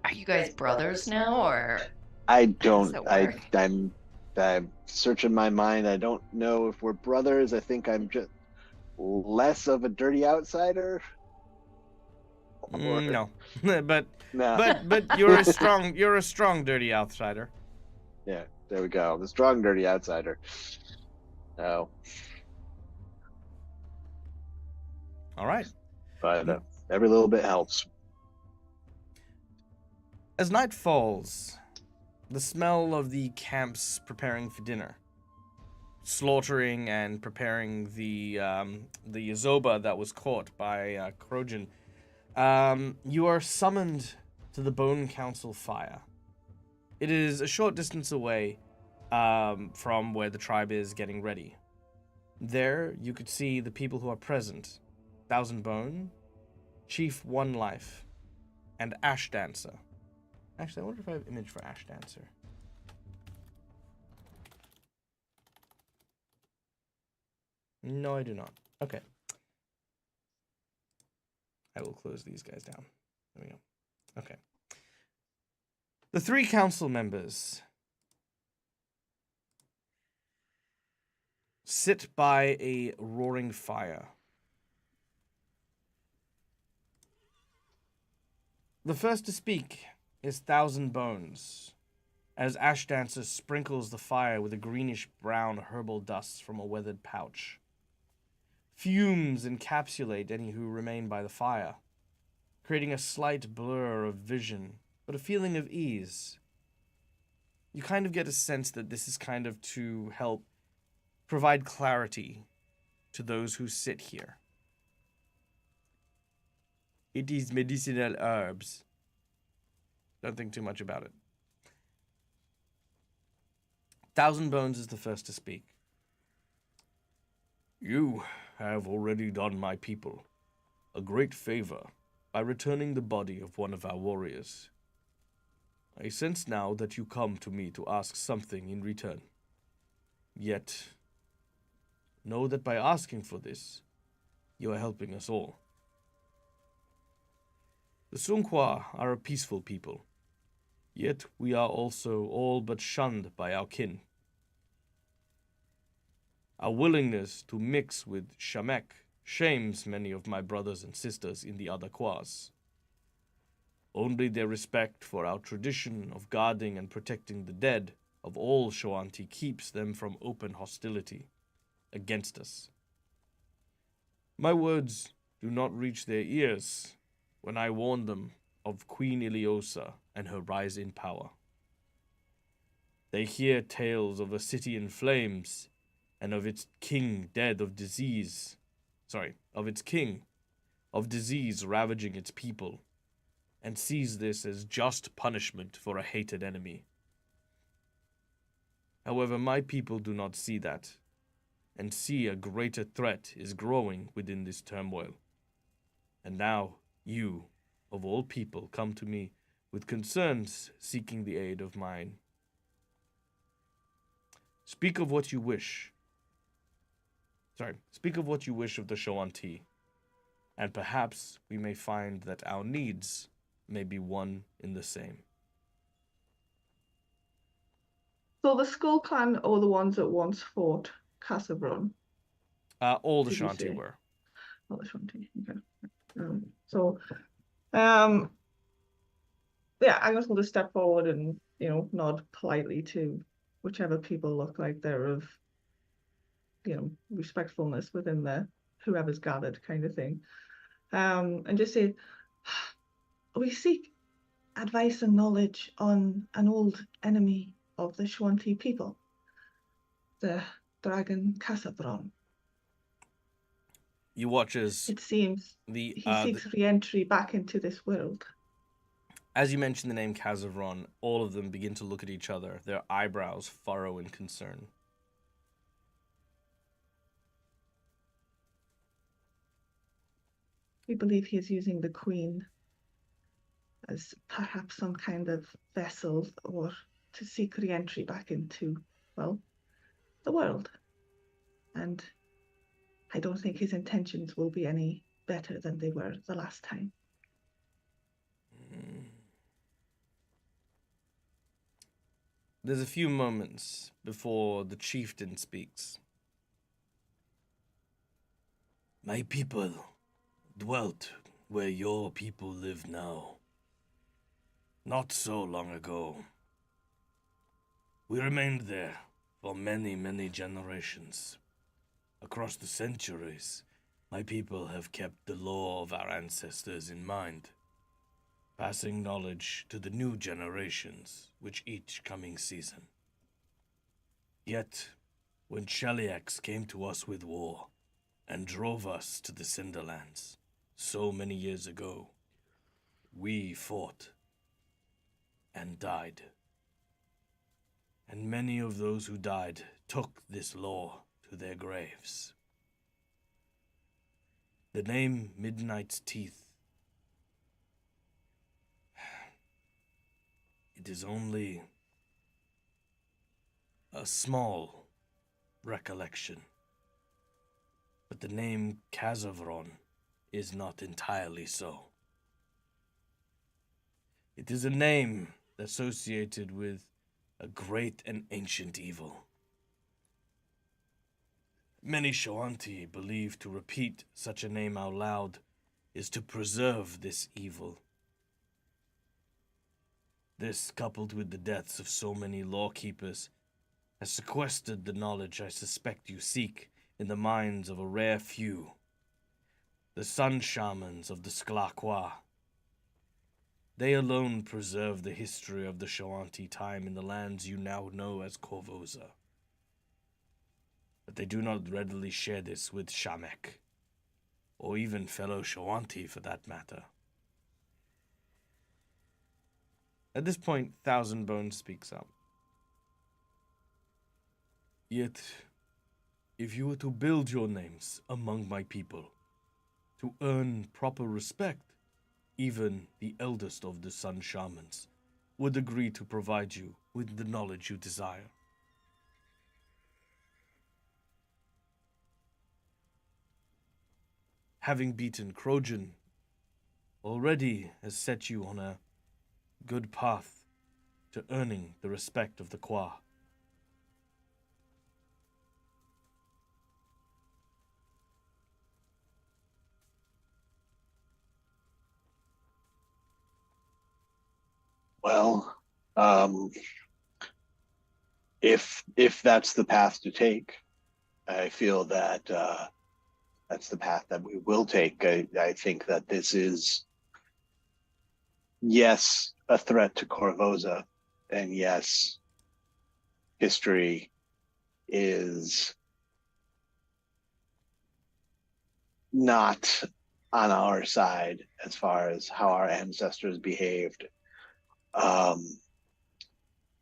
are you guys brothers now, or? I'm searching my mind. I don't know if we're brothers. I think I'm just less of a dirty outsider. No, but no. but you're a strong dirty outsider. Yeah, there we go. The strong dirty outsider. No. All right. But every little bit helps. As night falls, the smell of the camps preparing for dinner, slaughtering and preparing the Yozoba that was caught by Krojan. You are summoned to to the Bone Council fire. It is a short distance away from where the tribe is getting ready. There, you could see the people who are present. Thousand Bone, Chief One Life, and Ash Dancer. Actually, I wonder if I have an image for Ash Dancer. No, I do not. Okay. I will close these guys down. There we go. Okay. The 3 council members sit by a roaring fire. The first to speak is Thousand Bones, as Ash Dancer sprinkles the fire with a greenish-brown herbal dust from a weathered pouch. Fumes encapsulate any who remain by the fire, creating a slight blur of vision, but a feeling of ease. You kind of get a sense that this is kind of to help provide clarity to those who sit here. It is medicinal herbs. Don't think too much about it. Thousand Bones is the first to speak. You have already done my people a great favor by returning the body of one of our warriors. I sense now that you come to me to ask something in return. Yet, know that by asking for this, you are helping us all. The Sunqua are a peaceful people, yet we are also all but shunned by our kin. Our willingness to mix with Shamek shames many of my brothers and sisters in the other Quas. Only their respect for our tradition of guarding and protecting the dead of all Shoanti keeps them from open hostility against us. My words do not reach their ears when I warn them of Queen Iliosa and her rise in power. They hear tales of a city in flames and of its king dead of disease. Of its king of disease ravaging its people, and sees this as just punishment for a hated enemy. However, my people do not see that, and see a greater threat is growing within this turmoil. And now, you, of all people, come to me with concerns seeking the aid of mine. Speak of what you wish. Speak of what you wish of the Shoanti, and perhaps we may find that our needs may be one in the same. So the Skull Clan are the ones that once fought Casabron. All the Did you Shoanti say? were. Oh, the Shoanti. Okay. Yeah, I guess we'll just step forward and nod politely to whichever people look like they're of respectfulness within the whoever's gathered kind of thing, and just say, we seek advice and knowledge on an old enemy of the Shoanti people, the dragon Casabron. You watch as It seems he seeks re-entry back into this world. As you mention the name Casavron, all of them begin to look at each other, their eyebrows furrow in concern. We believe he is using the Queen as perhaps some kind of vessel or to seek re-entry back into, well, the world. And I don't think his intentions will be any better than they were the last time. There's a few moments before the chieftain speaks. My people dwelt where your people live now. Not so long ago. We remained there for many, many generations. Across the centuries, my people have kept the law of our ancestors in mind, passing knowledge to the new generations with each coming season. Yet, when Sheliax came to us with war and drove us to the Cinderlands so many years ago, we fought and died. And many of those who died took this law to their graves. The name Midnight's Teeth. It is only a small recollection. But the name Kazavron is not entirely so. It is a name associated with a great and ancient evil. Many Shoanti believe to repeat such a name out loud is to preserve this evil. This, coupled with the deaths of so many lawkeepers, has sequestered the knowledge I suspect you seek in the minds of a rare few, the sun shamans of the Sklakwa. They alone preserve the history of the Shoanti time in the lands you now know as Korvosa. But they do not readily share this with Shamek, or even fellow Shoanti for that matter. At this point, Thousand Bones speaks up. Yet, if you were to build your names among my people, to earn proper respect, even the eldest of the Sun Shamans would agree to provide you with the knowledge you desire. Having beaten Krojan already has set you on a good path to earning the respect of the Kwa. Well, if that's the path to take, I feel that that's the path that we will take. I think that this is, yes, a threat to Korvosa, and yes, history is not on our side as far as how our ancestors behaved.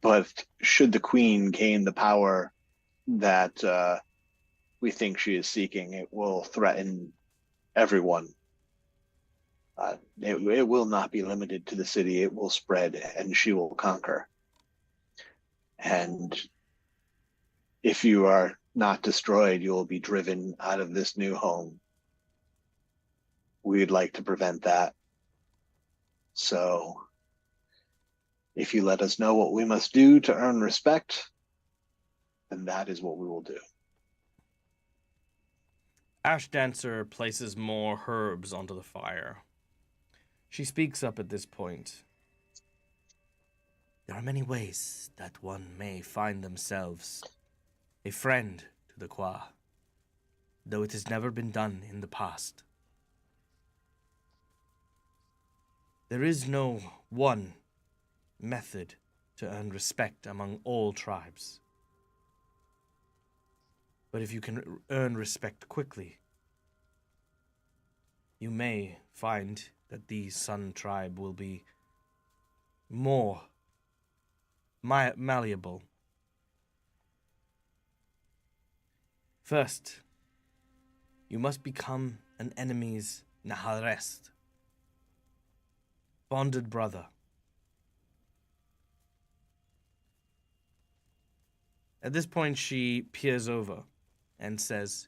But should the queen gain the power that we think she is seeking, it will threaten everyone. It will not be limited to the city. It will spread, and she will conquer. And if you are not destroyed, you will be driven out of this new home. We'd like to prevent that. So if you let us know what we must do to earn respect, then that is what we will do. Ash Dancer places more herbs onto the fire. She speaks up at this point. There are many ways that one may find themselves a friend to the Kwa, though it has never been done in the past. There is no one method to earn respect among all tribes. But if you can earn respect quickly, you may find that the Sun tribe will be more malleable. First, you must become an enemy's Naharest, bonded brother. At this point, she peers over and says,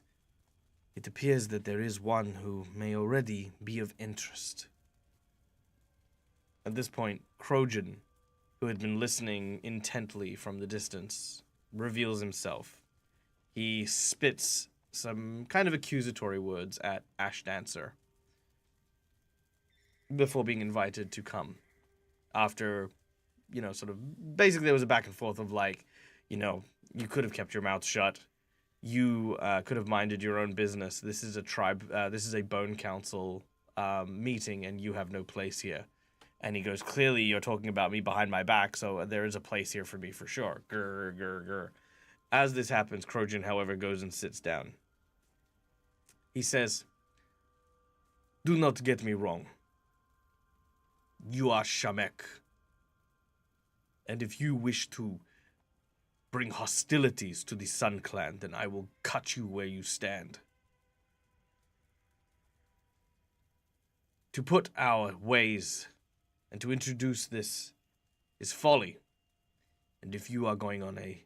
"It appears that there is one who may already be of interest." At this point, Krojan, who had been listening intently from the distance, reveals himself. He spits some kind of accusatory words at Ash Dancer before being invited to come. After, sort of, basically there was a back and forth of like, you could have kept your mouth shut. You could have minded your own business. This is a tribe, this is a Bone Council meeting, and you have no place here. And he goes, clearly you're talking about me behind my back, so there is a place here for me for sure. Grr, grr, grr. As this happens, Krojan, however, goes and sits down. He says, "Do not get me wrong. You are Shamek. And if you wish to bring hostilities to the Sun Clan, then I will cut you where you stand. To put our ways and to introduce this is folly. And if you are going on a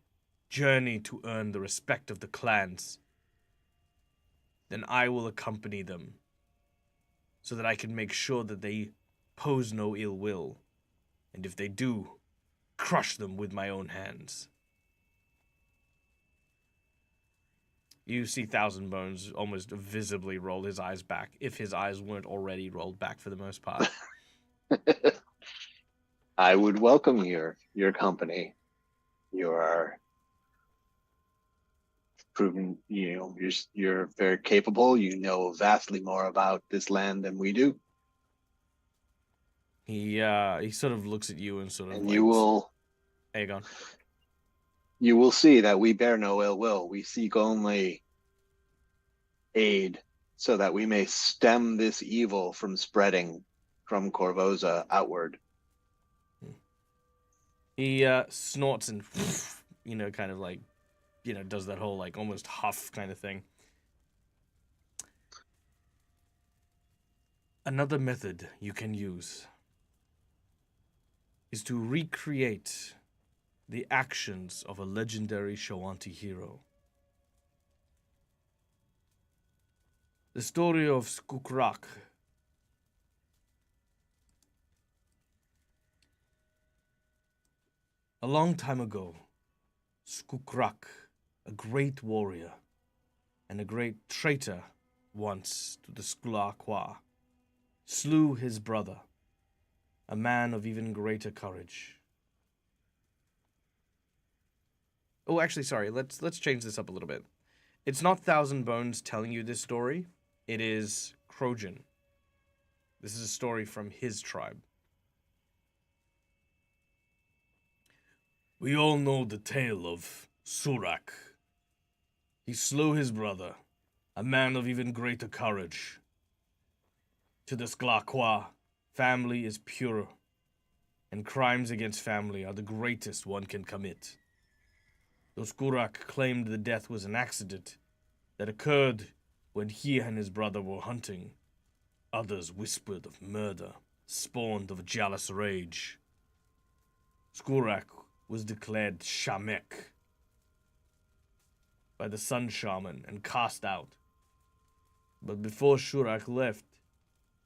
journey to earn the respect of the clans, then I will accompany them so that I can make sure that they pose no ill will. And if they do, crush them with my own hands. You see Thousand Bones almost visibly roll his eyes back, if his eyes weren't already rolled back for the most part. I would welcome your company. You are proven, you're very capable. You know vastly more about this land than we do. He sort of looks at you and sort of And like, you will Aegon. You will see that we bear no ill will. We seek only aid so that we may stem this evil from spreading from Korvosa outward. He snorts and, kind of like, does that whole like almost huff kind of thing. Another method you can use is to recreate the actions of a legendary Shoanti hero. The story of Skukrak. A long time ago, Skukrak, a great warrior and a great traitor once to the Sklakwa, slew his brother, a man of even greater courage. Oh, actually, sorry, let's change this up a little bit. It's not Thousand Bones telling you this story. It is Krojan. This is a story from his tribe. We all know the tale of Surak. He slew his brother, a man of even greater courage. To the Sklakwa, family is pure, and crimes against family are the greatest one can commit. Though Skurak claimed the death was an accident that occurred when he and his brother were hunting, others whispered of murder, spawned of jealous rage. Skurak was declared Shamek by the Sun Shaman and cast out. But before Shurak left,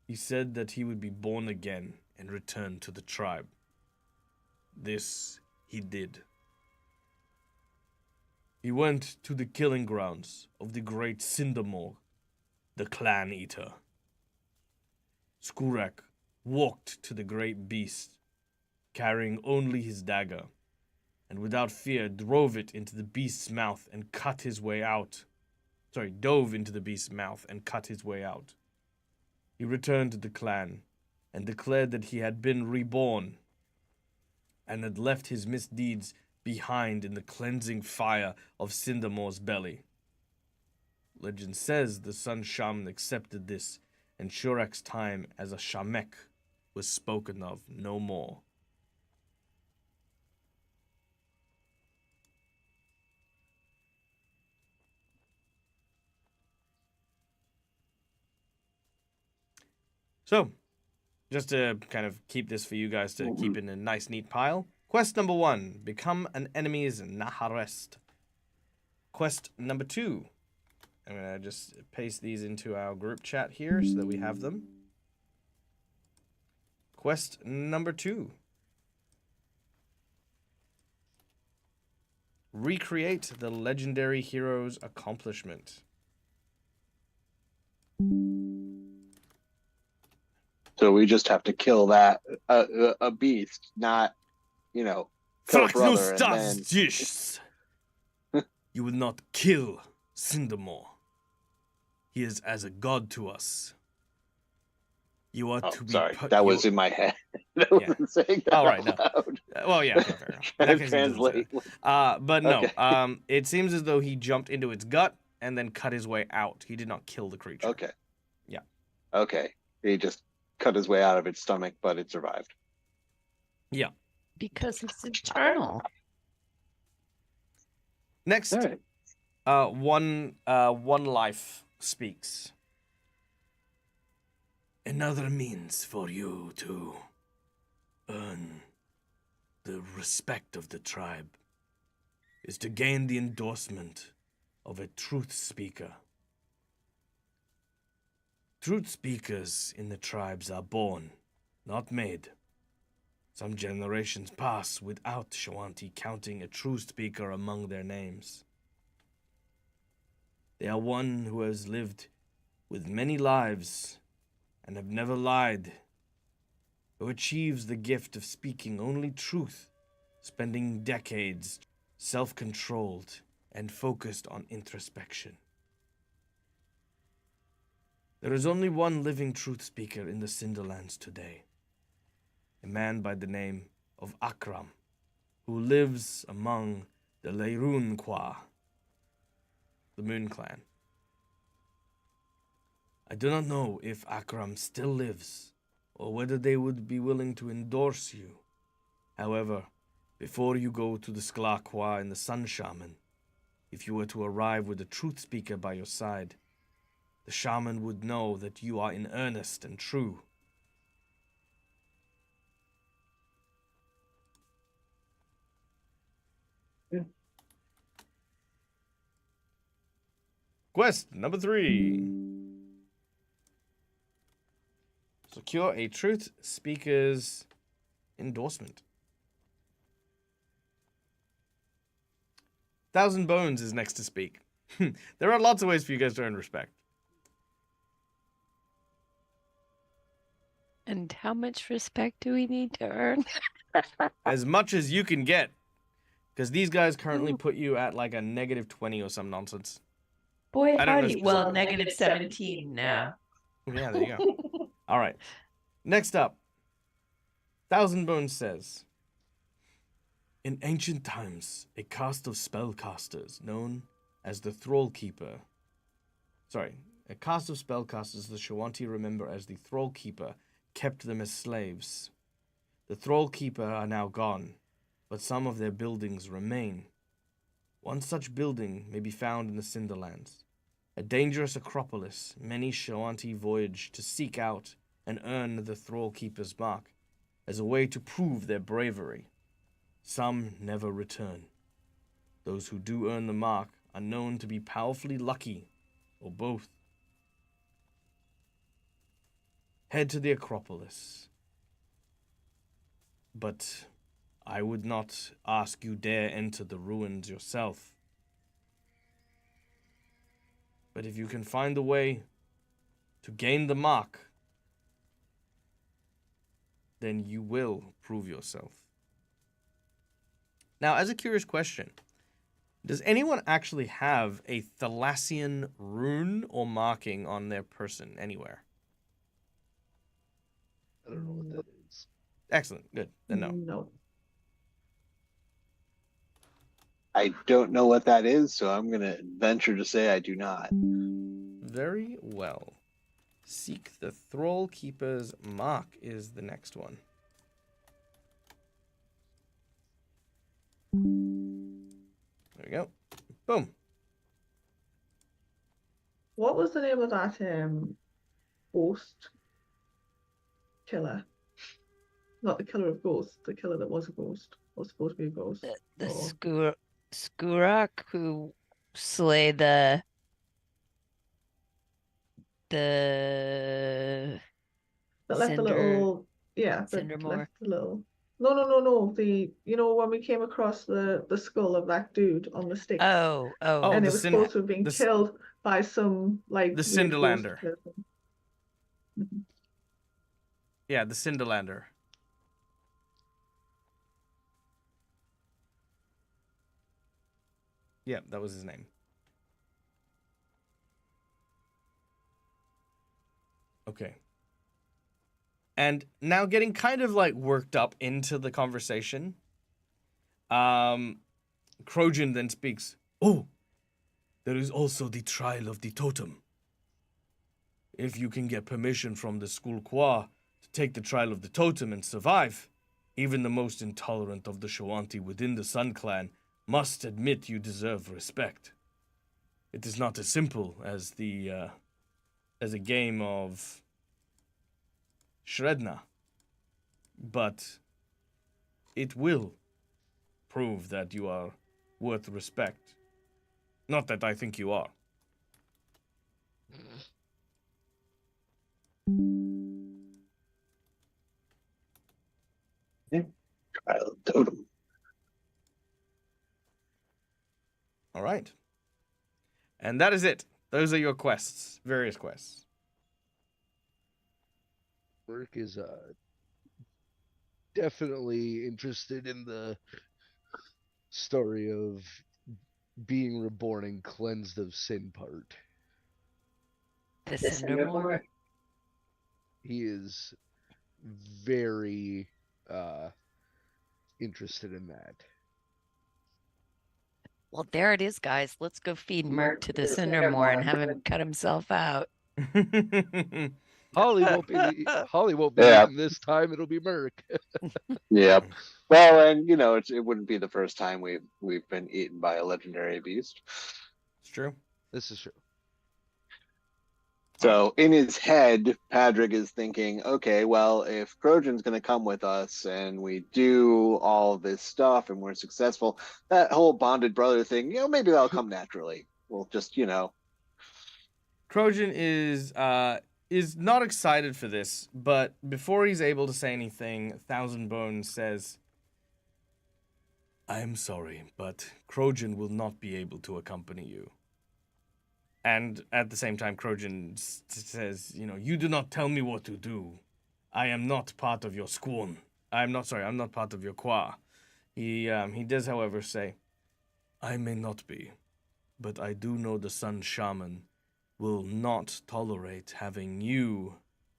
he said that he would be born again and return to the tribe. This he did. He went to the killing grounds of the great Cindermore, the clan eater. Skurak walked to the great beast, carrying only his dagger, and without fear drove it into the beast's mouth and cut his way out. Dove into the beast's mouth and cut his way out. He returned to the clan and declared that he had been reborn and had left his misdeeds behind in the cleansing fire of Cindermore's belly. Legend says the Sun Shaman accepted this, and Shurak's time as a Shamek was spoken of no more. So, just to kind of keep this for you guys to keep in a nice, neat pile. Quest number 1, become an enemy's Naharest. Quest number 2, I'm going to just paste these into our group chat here so that we have them. Quest number 2. Recreate the legendary hero's accomplishment. So we just have to kill that a beast, not, kill a brother and then... You will not kill Cindermore. He is as a god to us. You are to be... Sorry, that was in my head. I wasn't saying that right, no. loud. Well, yeah, okay, fair enough. In that case, Translate. but no, Okay. it seems as though he jumped into its gut and then cut his way out. He did not kill the creature. Okay. Yeah. Okay. He just cut his way out of its stomach, but it survived. Yeah. Because it's eternal. Next, All right. one life speaks. Another means for you to earn the respect of the tribe is to gain the endorsement of a truth speaker. Truth speakers in the tribes are born, not made. Some generations pass without Shoanti counting a true speaker among their names. They are one who has lived with many lives and have never lied, who achieves the gift of speaking only truth, spending decades self-controlled and focused on introspection. There is only one living truth speaker in the Cinderlands today, a man by the name of Akram, who lives among the Leirunqua, the Moon Clan. I do not know if Akram still lives, or whether they would be willing to endorse you. However, before you go to the Sklaqua and the Sun Shaman, if you were to arrive with a truth speaker by your side, the shaman would know that you are in earnest and true. Yeah. Quest number 3. Secure a truth speaker's endorsement. 1,000 Bones is next to speak. There are lots of ways for you guys to earn respect. And how much respect do we need to earn? As much as you can get. Because these guys currently put you at like a -20 or some nonsense. Boy, I don't know howdy. Well, -17 now. Yeah, there you go. All right. Next up, 1,000 Bones says, in ancient times, a caste of spellcasters known as the Thrall Keeper. A caste of spellcasters the Shoanti remember as the Thrall Keeper kept them as slaves. The Thrall Keeper are now gone, but some of their buildings remain. One such building may be found in the Cinderlands, a dangerous acropolis many Shoanti voyage to seek out and earn the Thrall Keeper's mark as a way to prove their bravery. Some never return. Those who do earn the mark are known to be powerfully lucky, or both. Head to the Acropolis. But I would not ask you dare enter the ruins yourself. But if you can find a way to gain the mark, then you will prove yourself. Now, as a curious question, does anyone actually have a Thalassian rune or marking on their person anywhere? I don't know what that is. Excellent. Good. Then no. No. I don't know what that is, so I'm going to venture to say I do not. Very well. Seek the Thrall Keeper's mark is the next one. There we go. Boom. What was the name of that ghost killer? Not the killer of ghosts, the killer that was a ghost. Was supposed to be a ghost. The Skurak who slay the That left the Cinder- little that Cindermore. left the little no. When we came across the skull of that dude on the sticks. Oh, And the it was Cin- supposed to have been the- killed by some like the weird ghost Cinderlander. person. Mhm. Yeah, the Cinderlander. Yeah, that was his name. Okay. And now getting kind of like worked up into the conversation, Krojan then speaks. Oh, there is also the trial of the totem. If you can get permission from the Skulqua to take the trial of the totem and survive, Even the most intolerant of the Shoanti within the Sun Clan must admit you deserve respect. It is not as simple as as a game of Shredna, but it will prove that you are worth respect. Not that I think you are. Trial totem. All right. And that is it. Those are your quests, various quests. Merc is definitely interested in the story of being reborn and cleansed of sin part. The Cindermore. He is very interested in that. Well, there it is, guys. Let's go feed Merc to the Cindermore and have him cut himself out. Holly won't be Yeah. eaten this time. It'll be Merc. Yep. Well, and it wouldn't be the first time we've been eaten by a legendary beast. It's true. This is true. So in his head, Patrick is thinking, okay, well, if Trojan's going to come with us and we do all this stuff and we're successful, that whole bonded brother thing, maybe that'll come naturally. We'll just, Trojan is not excited for this, but before he's able to say anything, Thousand Bones says, I am sorry, but Trojan will not be able to accompany you. And at the same time, Trojan says, you do not tell me what to do. I am not part of your squad. I'm not part of your qua. He does, however, say, I may not be, but I do know the Sun Shaman will not tolerate having you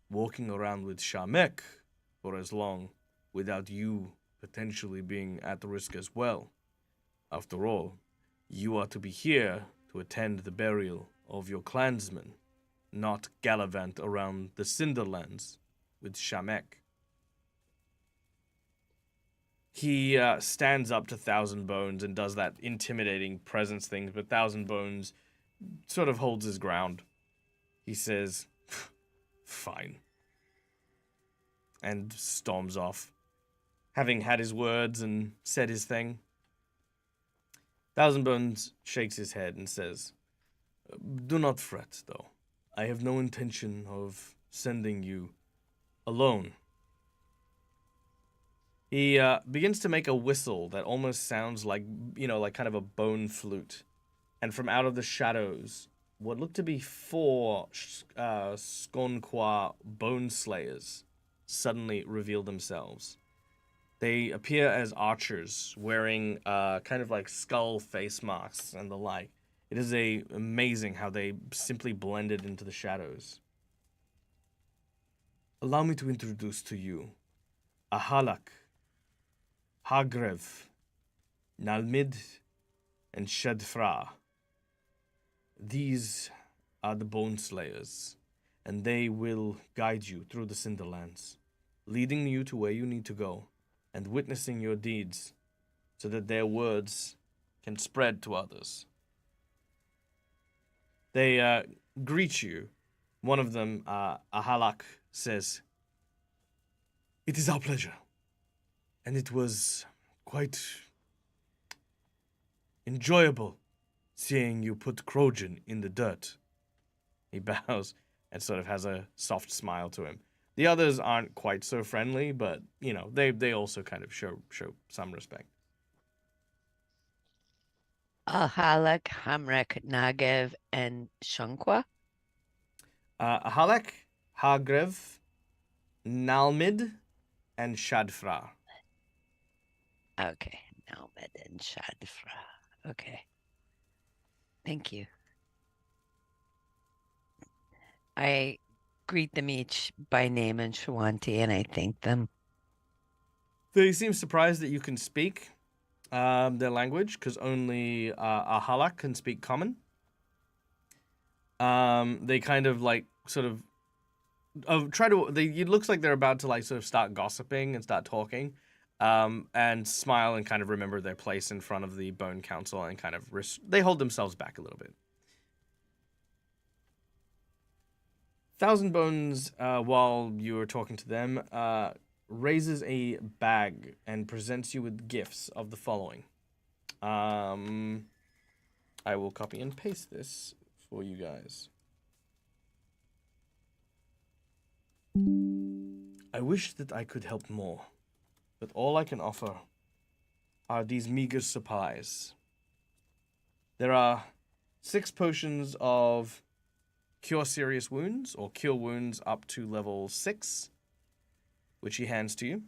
walking around with Shamek for as long without you potentially being at risk as well. After all, you are to be here to attend the burial of your clansmen, not gallivant around the Cinderlands with Shamek. He stands up to Thousand Bones and does that intimidating presence thing, but Thousand Bones sort of holds his ground. He says, fine, and storms off, having had his words and said his thing. Thousand Bones shakes his head and says, do not fret, though. I have no intention of sending you alone. He begins to make a whistle that almost sounds like, like kind of a bone flute. And from out of the shadows, what look to be 4 Skonqua bone slayers suddenly reveal themselves. They appear as archers, wearing kind of like skull face masks and the like. It is amazing how they simply blended into the shadows. Allow me to introduce to you Ahalak, Hagrev, Nalmid, and Shadfra. These are the Bone Slayers, and they will guide you through the Cinderlands, leading you to where you need to go, and witnessing your deeds, so that their words can spread to others. They greet you. One of them, Ahalak, says, it is our pleasure, and it was quite enjoyable seeing you put Trojan in the dirt. He bows and sort of has a soft smile to him. The others aren't quite so friendly, but, they also kind of show some respect. Ahalak, Hamrek, Nagev, and Shunkwa. Ahalak, Hagrev, Nalmid, and Shadfra. Okay, Nalmid and Shadfra. Okay. Thank you. I greet them each by name and Shoanti, and I thank them. They seem surprised that you can speak their language, because only Ahalak can speak common. They kind of it looks like they're about to sort of start gossiping and start talking. and smile and kind of remember their place in front of the Bone Council and kind of they hold themselves back a little bit. Thousand Bones, while you are talking to them, raises a bag and presents you with gifts of the following. I will copy and paste this for you guys. I wish that I could help more, but all I can offer are these meager supplies. There are 6 potions of Cure Serious Wounds, or Cure Wounds up to level 6, which he hands to you.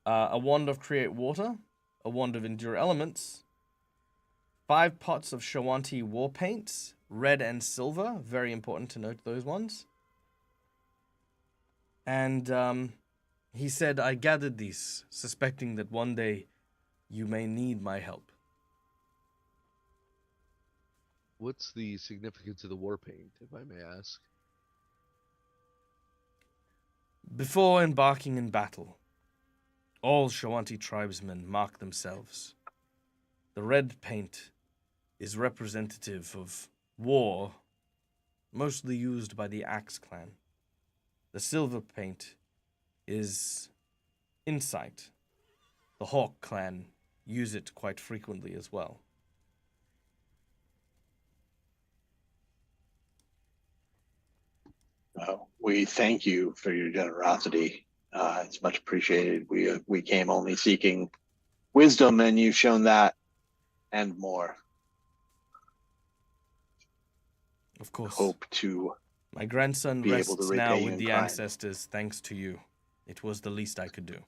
A Wand of Create Water, a Wand of Endure Elements, 5 pots of Shoanti War Paints, red and silver, very important to note those ones. And he said, I gathered these, suspecting that one day you may need my help. What's the significance of the war paint, if I may ask? Before embarking in battle, all Shoanti tribesmen mark themselves. The red paint is representative of war, mostly used by the Axe clan. The silver paint is insight. The Hawk clan use it quite frequently as well. We thank you for your generosity. It's much appreciated. We came only seeking wisdom, and you've shown that and more. Of course. Hope to My grandson be able rests to now repay you with in the kind. ancestors thanks to you. It was the least I could do.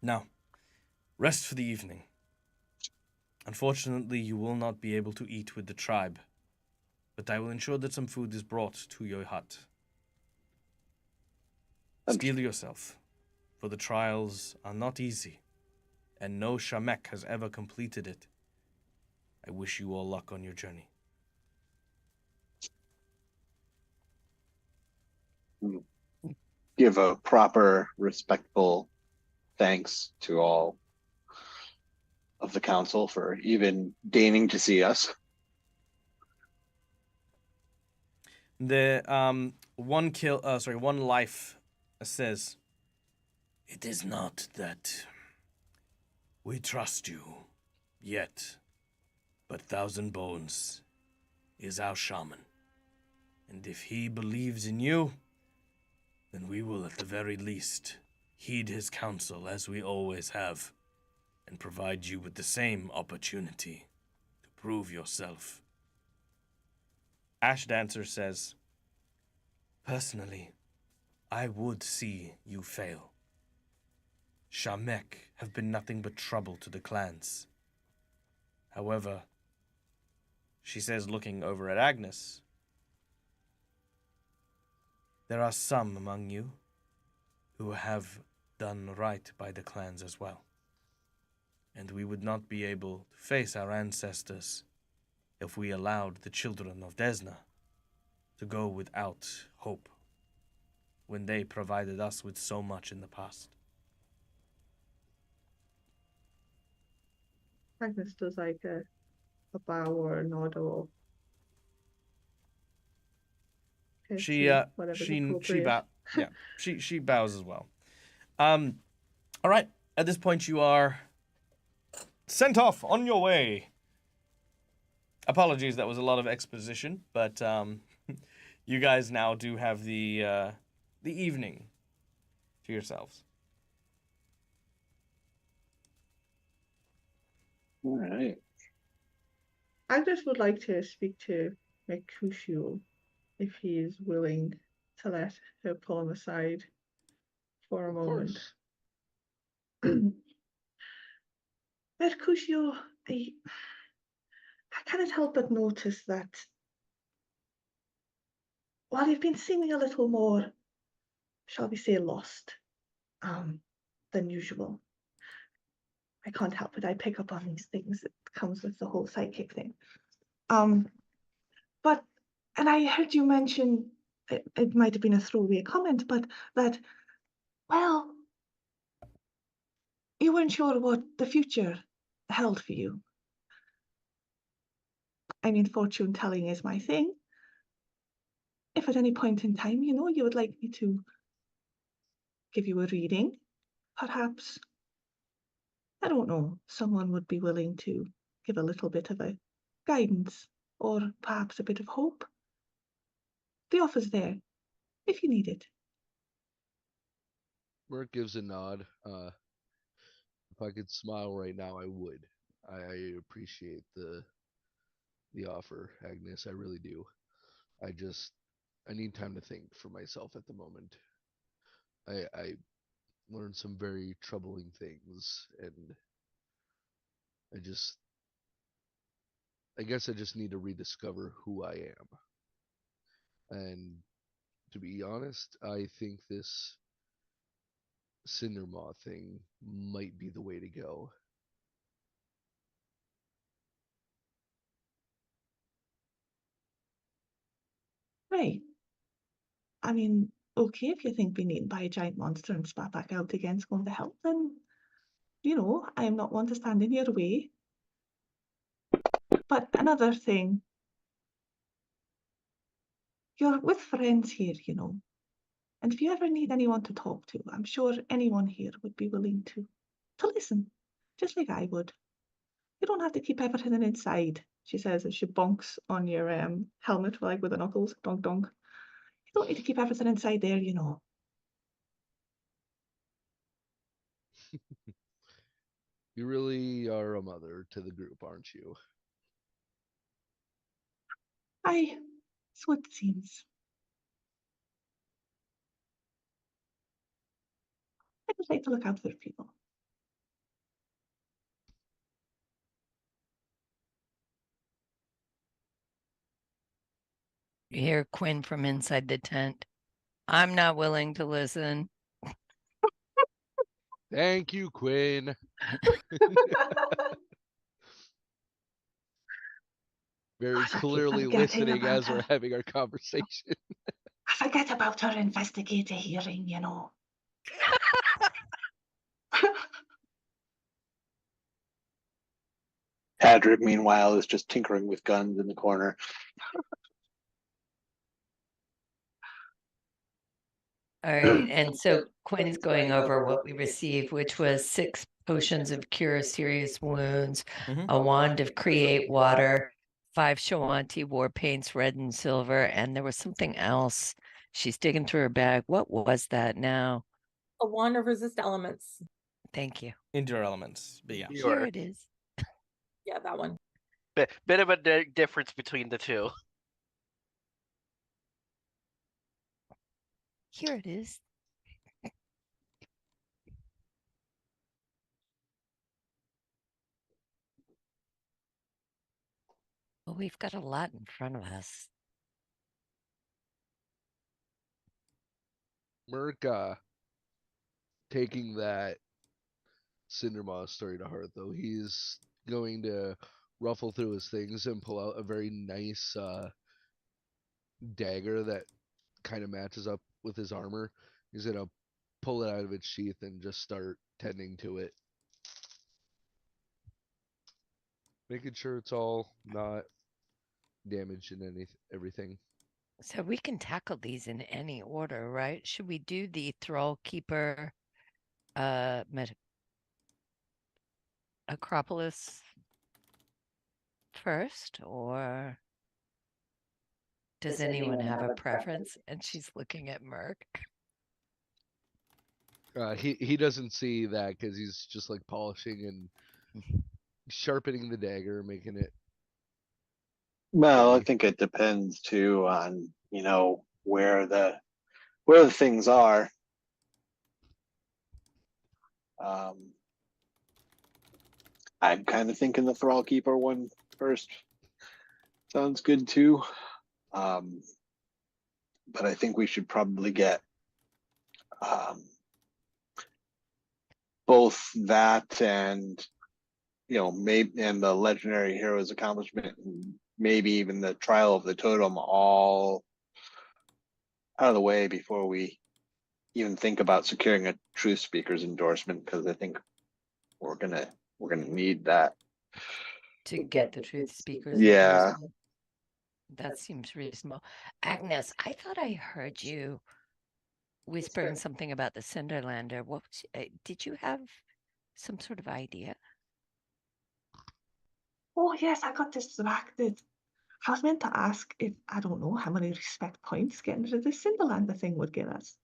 Now, rest for the evening. Unfortunately, you will not be able to eat with the tribe, but I will ensure that some food is brought to your hut. Steel yourself, for the trials are not easy, and no Shamek has ever completed it. I wish you all luck on your journey. Give a proper, respectful thanks to all of the council for even deigning to see us. The one life says, "It is not that we trust you yet, but Thousand Bones is our shaman, and if he believes in you, then we will at the very least heed his counsel as we always have, and provide you with the same opportunity to prove yourself." Ash Dancer says, "Personally, I would see you fail. Shamek have been nothing but trouble to the clans. However," she says, looking over at Agnes, "there are some among you who have done right by the clans as well. And we would not be able to face our ancestors if we allowed the children of Desna to go without hope when they provided us with so much in the past." Agnes does like a bow or a nod or She bows as well. All right. At this point, you are sent off on your way. Apologies, that was a lot of exposition, but you guys now do have the evening to yourselves. All right. Agnes would like to speak to Mercutio if he is willing to let her pull him aside for a Of moment. course. Mercutio, I cannot help but notice that while you've been seeming a little more, shall we say, lost than usual, I can't help it. I pick up on these things. It comes with the whole psychic thing. But, and I heard you mention, it might have been a throwaway comment, but that, well, you weren't sure what the future held for you. I mean, fortune telling is my thing. If at any point in time, you would like me to give you a reading, perhaps, I don't know, someone would be willing to give a little bit of a guidance or perhaps a bit of hope. The offer's there, if you need it. Merc gives a nod. If I could smile right now, I would. I appreciate the offer, Agnes. I really do. I need time to think for myself at the moment. I learned some very troubling things, and I guess I just need to rediscover who I am. And to be honest, I think this Cindermaw thing might be the way to go. Right. I mean, okay, if you think being eaten by a giant monster and spat back out again's going to help, then, I am not one to stand in your way. But another thing, you're with friends here, and if you ever need anyone to talk to, I'm sure anyone here would be willing to listen, just like I would. You don't have to keep everything inside, she says as she bonks on your helmet, like with the knuckles, donk donk. You don't need to keep everything inside there, You really are a mother to the group, aren't you? Aye, so it seems. I just like to look out for people. You hear Quinn from inside the tent. I'm not willing to listen. Thank you, Quinn. Very I keep clearly forgetting listening about as we're her. having our conversation. I forget about her investigator hearing, Padrick, meanwhile, is just tinkering with guns in the corner. All right. And so Quinn's going over what we received, which was 6 potions of cure serious wounds, Mhm. a wand of create water, 5 Shoanti war paints, red and silver, and there was something else. She's digging through her bag. What was that now? A wand of resist elements. Thank you. Endure elements. But yeah. Here it is. Yeah, that one. Bit of a difference between the two. Here it is. Well, we've got a lot in front of us. Merc, taking that Cindermaw story to heart, though, he's going to ruffle through his things and pull out a very nice dagger that kind of matches up with his armor. He's going to pull it out of its sheath and just start tending to it. Making sure it's all not damaged in everything. So we can tackle these in any order, right? Should we do the Thrall Keeper Acropolis first, or does anyone have a preference? And she's looking at Merc. He doesn't see that because he's just like polishing and sharpening the dagger, making it. Well, I think it depends too on where the things are. I'm kind of thinking the Thrall Keeper one first. Sounds good too. But I think we should probably get both that and maybe and the legendary hero's accomplishment and maybe even the trial of the totem all out of the way before we even think about securing a truth speaker's endorsement, because I think we're gonna need that. To get the truth speakers Yeah. endorsement. That seems reasonable. Agnes, I thought I heard you whispering something about the Cinderlander. What was, did you have some sort of idea? Oh, yes, I got distracted. I was meant to ask if, I don't know, how many respect points getting rid of the Cinderlander thing would get us.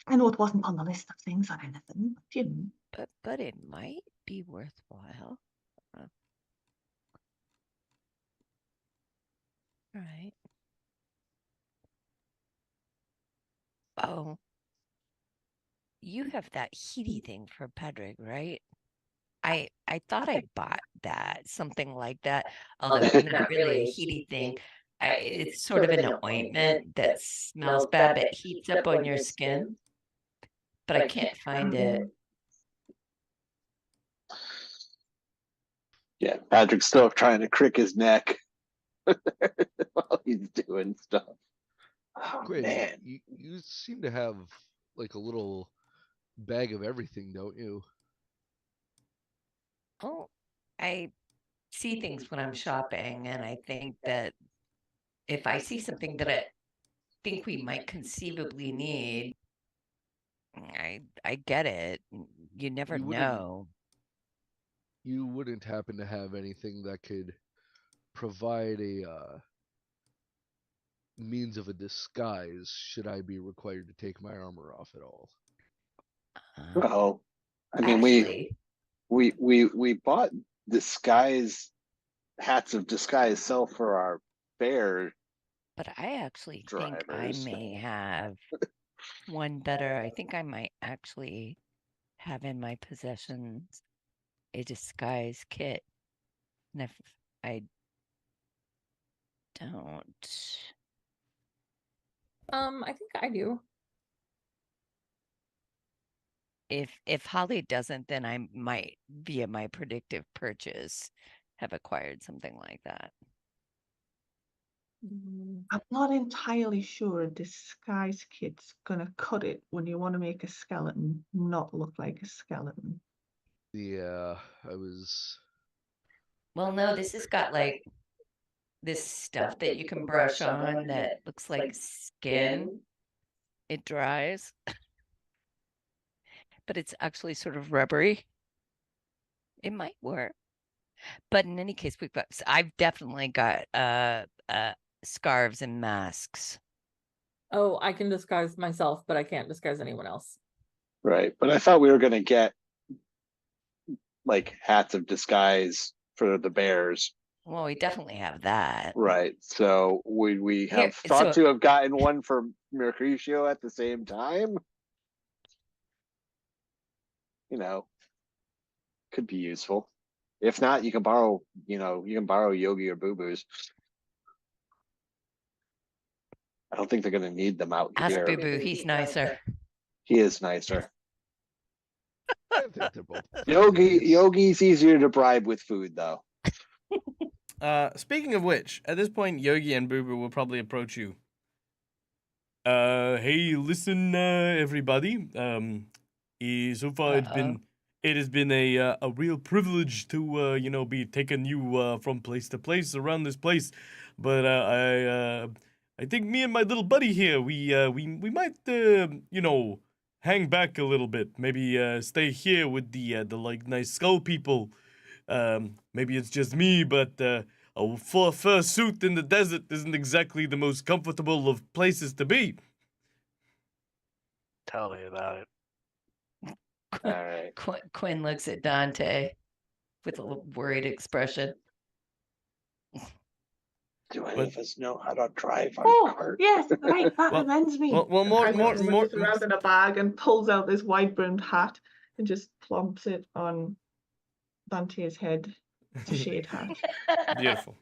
I know it wasn't on the list of things or anything, but you know. But it might be worthwhile. Right. Oh, you have that heaty thing for Padraig, right? I thought I bought that, something like that, although it's not really a heaty thing. It's sort of an ointment that smells bad but heats up on your skin. But I can't find it. Yeah, Patrick's still trying to crick his neck while he's doing stuff. Oh, Quinn, man. you seem to have like a little bag of everything, don't you? Oh, I see things when I'm shopping, and I think that if I see something that I think we might conceivably need, I get it. You never You wouldn't- know. You wouldn't happen to have anything that could provide a means of a disguise should I be required to take my armor off at all? Well, I mean, Actually, we bought disguise hats of disguise self for our bear but I actually think I drivers. may have one better. I think I might actually have in my possessions a disguise kit. And if I don't, I think I do. if Holly doesn't, then I might, via my predictive purchase, have acquired something like that. I'm not entirely sure a disguise kit's gonna cut it when you want to make a skeleton not look like a skeleton. Yeah, I was. Well, no, this has got like this stuff that you can brush on that looks like skin. It dries, but it's actually sort of rubbery. It might work. But in any case, I've definitely got scarves and masks. Oh, I can disguise myself, but I can't disguise anyone else. Right. But I thought we were going to get like hats of disguise for the bears. Well, we definitely have that. Right. So would we Here, have thought so- to have gotten one for Mercutio at the same time? You know, could be useful. If not, you can borrow Yogi or Boo Boo's. I don't think they're going to need them out Ask here. Boo Boo, he's nicer. He is nicer. I think they're both. Yogi's easier to bribe with food, though. Speaking of which, at this point, Yogi and Boo Boo will probably approach you. Hey, listen, everybody. So far it has been a real privilege to be taking you from place to place around this place, but I think me and my little buddy here, we might hang back a little bit, maybe stay here with the like nice skull people. Maybe it's just me, but a fur suit in the desert isn't exactly the most comfortable of places to be. Tell me about it. All right. Quinn looks at Dante with a worried expression. Do any of us know how to drive our Oh, cart? yes, right, that Well- reminds me. well, more- Just around in a bag and pulls out this wide-brimmed hat and just plumps it on Dante's head. It's a shade hat. Beautiful.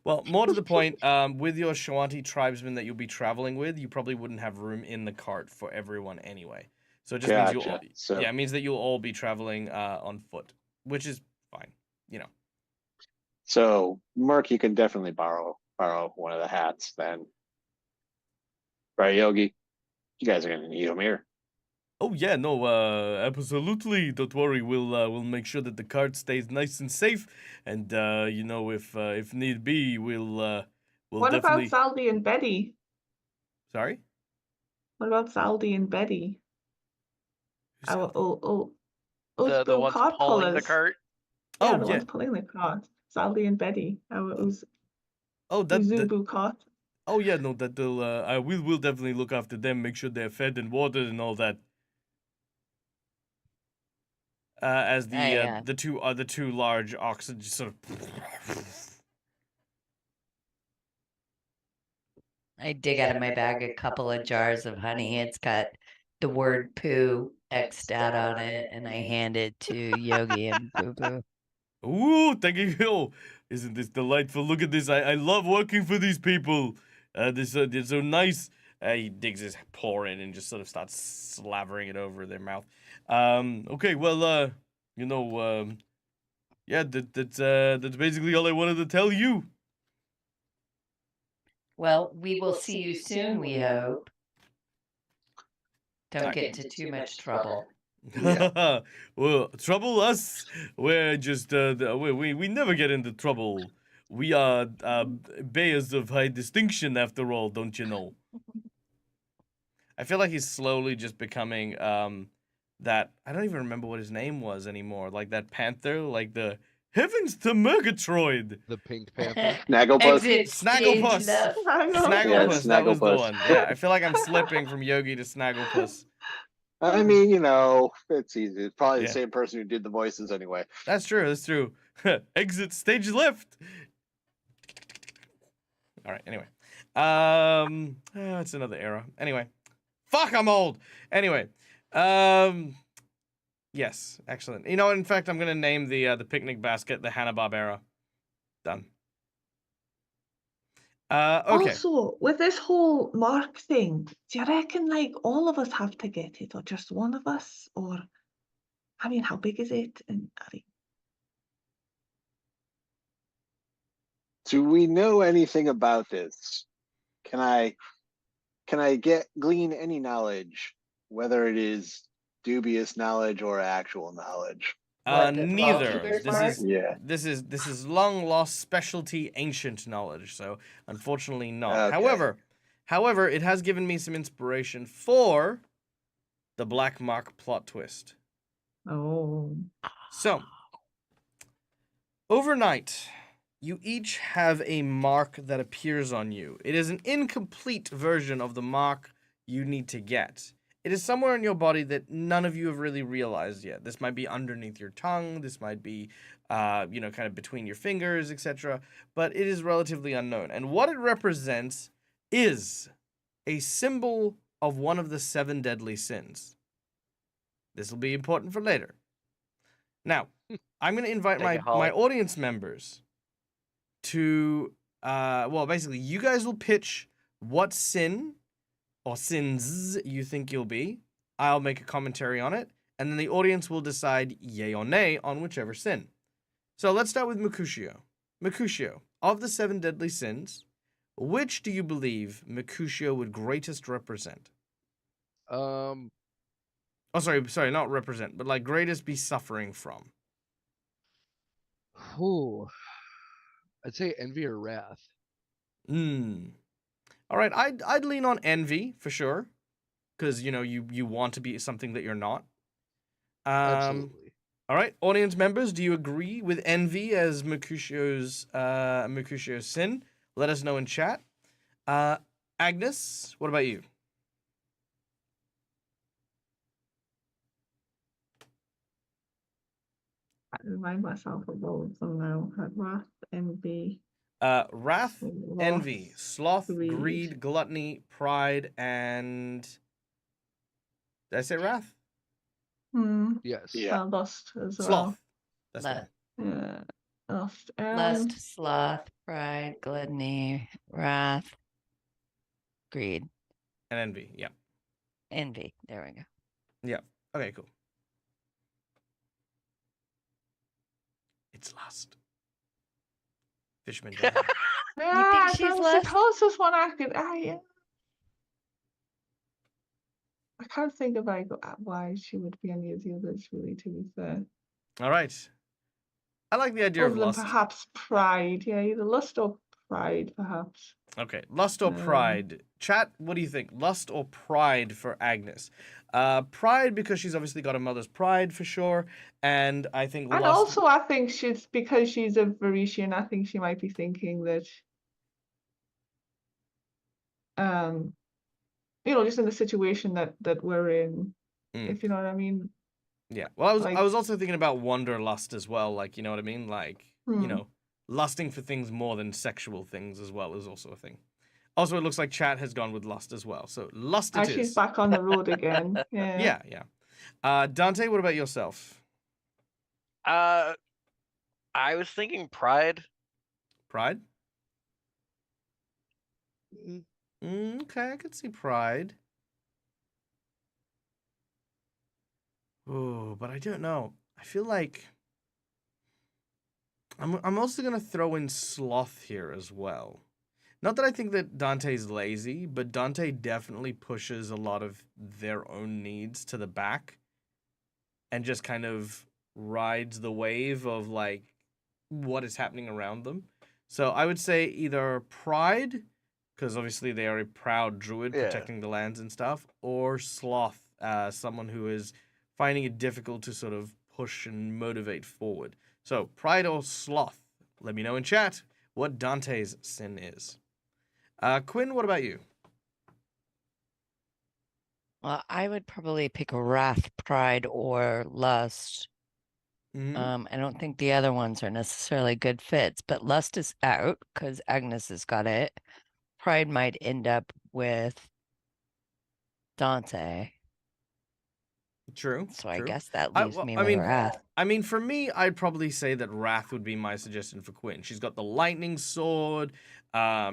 Well, more to the point, with your Shoanti tribesmen that you'll be traveling with, you probably wouldn't have room in the cart for everyone anyway. So it just means Gotcha. it means that you'll all be traveling on foot, which is fine, So, Merc, you can definitely borrow one of the hats then. Right, Yogi? You guys are going to need them here. Oh yeah, no, absolutely. Don't worry. We'll make sure that the cart stays nice and safe, and you know, if need be, we'll What definitely. about Saldi and Betty? Sorry. What about Saldi and Betty? Who's Our Saldi? The ones cart pulling the pullers. cart. Yeah, Oh the yeah. ones pulling the cart. Saldi and Betty. Our Oh that. Uzubu cart. Oh yeah, no, that they'll. We'll definitely look after them. Make sure they're fed and watered and all that. As the two large oxen just sort of. I dig out of my bag a couple of jars of honey. It's got the word poo X'd out on it, and I hand it to Yogi and Boo Boo. Ooh, thank you. Oh, isn't this delightful? Look at this. I love working for these people. They're so nice. He digs his paw in and just sort of starts slavering it over their mouth. Okay, well, you know, yeah, that's basically all I wanted to tell you. Well, we will see you soon, we hope. Don't Alright. get into too much trouble. Yeah. Well, trouble us. We're just we never get into trouble. We are bears of high distinction, after all, don't you know? I feel like he's slowly just becoming that I don't even remember what his name was anymore. Like that panther, like the heavens to Murgatroyd. The Pink Panther. Snagglepuss. Exit Snagglepuss. stage left. Snagglepuss, Yeah, that was the Snagglepuss. one. Yeah, I feel like I'm slipping from Yogi to Snagglepuss. I mean, you know, it's easy. It's probably Yeah. the same person who did the voices anyway. That's true. That's true. Exit stage left. All right. Anyway, it's another era. Anyway, fuck, I'm old. Anyway, yes, excellent. You know, in fact, I'm gonna name the picnic basket the Hanna-Barbera. Done. Okay. Also, with this whole mark thing, do you reckon like all of us have to get it, or just one of us? Or, I mean, how big is it? And Do we know anything about this? Can I glean any knowledge, whether it is dubious knowledge or actual knowledge? What, the Neither. Keeper's This mark? is Yeah. this is long lost specialty ancient knowledge. So unfortunately not. Okay. However, it has given me some inspiration for the Black Mark plot twist. oh, So, overnight, you each have a mark that appears on you. It is an incomplete version of the mark you need to get. It is somewhere in your body that none of you have really realized yet. This might be underneath your tongue. This might be, kind of between your fingers, etc. But it is relatively unknown. And what it represents is a symbol of one of the 7 deadly sins. This will be important for later. Now, I'm going to invite Thank you, my Holly. audience members to, basically, you guys will pitch what sin or sins you think you'll be. I'll make a commentary on it, and then the audience will decide yay or nay on whichever sin. So let's start with Mercutio. Mercutio, of the 7 deadly sins, which do you believe Mercutio would greatest represent? Oh, sorry, not represent, but like greatest be suffering from. Whew. I'd say envy or wrath. All right, I'd lean on envy for sure, because you want to be something that you're not. Absolutely. All right, audience members, do you agree with envy as Mercutio's sin? Let us know in chat. Agnes, what about you? I remind myself of all of them now. Had wrath, envy, Wrath, envy, sloth, greed. greed, gluttony, pride, and did I say wrath? Yes. Yeah. Lust as Sloth. well. That's the Lust. one. Yeah, lust. Lust, sloth, pride, gluttony, wrath, greed, And envy. Yeah. envy. There we go. Yeah. Okay, cool. It's lust. Fishman down. Yeah, she's that's left? the closest one I could. I can't think of like why she would be any of the others, really, to be fair. All right. I like the idea of Other than lust. perhaps pride. Yeah, either lust or pride, perhaps. Okay, lust or pride? Chat, what do you think? Lust or pride for Agnes? Pride because she's obviously got a mother's pride for sure, and I think And lust. also, I think because she's a Varisian, I think she might be thinking that, just in the situation that we're in, if you know what I mean. Yeah. Well, I Like- was also thinking about wanderlust as well. Like, you know what I mean? Like, Hmm. lusting for things more than sexual things as well is also a thing. Also, it looks like chat has gone with lust as well. So lust it She's is. back on the road again. Yeah. Yeah. Dante, what about yourself? I was thinking pride. Pride? Mm, Okay, I could see pride. Oh, but I don't know. I feel like I'm also gonna throw in sloth here as well. Not that I think that Dante's lazy, but Dante definitely pushes a lot of their own needs to the back and just kind of rides the wave of like what is happening around them. So I would say either pride, because obviously they are a proud druid Yeah. protecting the lands and stuff, or sloth, someone who is finding it difficult to sort of push and motivate forward. So pride or sloth? Let me know in chat what Dante's sin is. Quinn, what about you? Well, I would probably pick wrath, pride, or lust. Mhm. I don't think the other ones are necessarily good fits, but lust is out because Agnes has got it. Pride might end up with Dante. True. So I true. guess that I- leaves well, me I with mean, wrath. I mean, for me, I'd probably say that Wrath would be my suggestion for Quinn. She's got the lightning sword.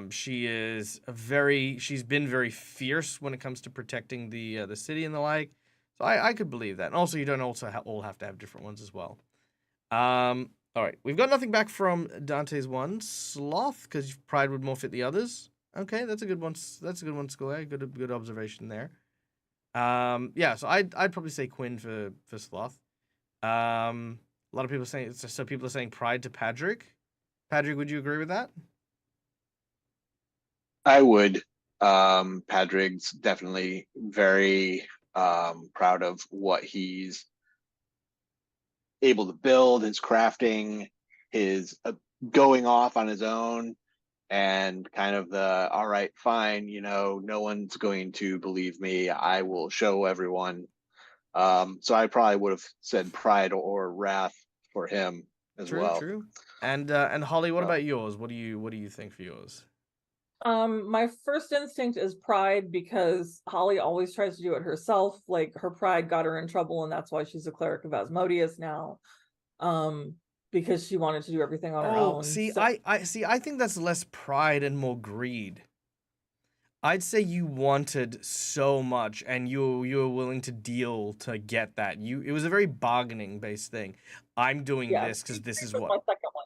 She's been very fierce when it comes to protecting the city and the like. So I could believe that. And also, you don't also all have to have different ones as well. All right, we've got nothing back from Dante's one. Sloth, because Pride would more fit the others. Okay, that's a good one. That's a good one, Square. Good observation there. Yeah, so I'd probably say Quinn for Sloth. A lot of people saying so. People are saying Pride to Padrick. Padrick, would you agree with that? I would. Padrig's definitely very proud of what he's able to build, his crafting, his going off on his own, and kind of the all right, fine, no one's going to believe me. I will show everyone. So I probably would have said pride or wrath for him as well. True. And Holly, what about yours? What do you think for yours? My first instinct is pride because Holly always tries to do it herself. Like her pride got her in trouble, and that's why she's a cleric of Asmodeus now. Because she wanted to do everything on her own. See, So, I think that's less pride and more greed. I'd say you wanted so much, and you were willing to deal to get that. It was a very bargaining based thing. I'm doing yeah, this because this is was what. my second one.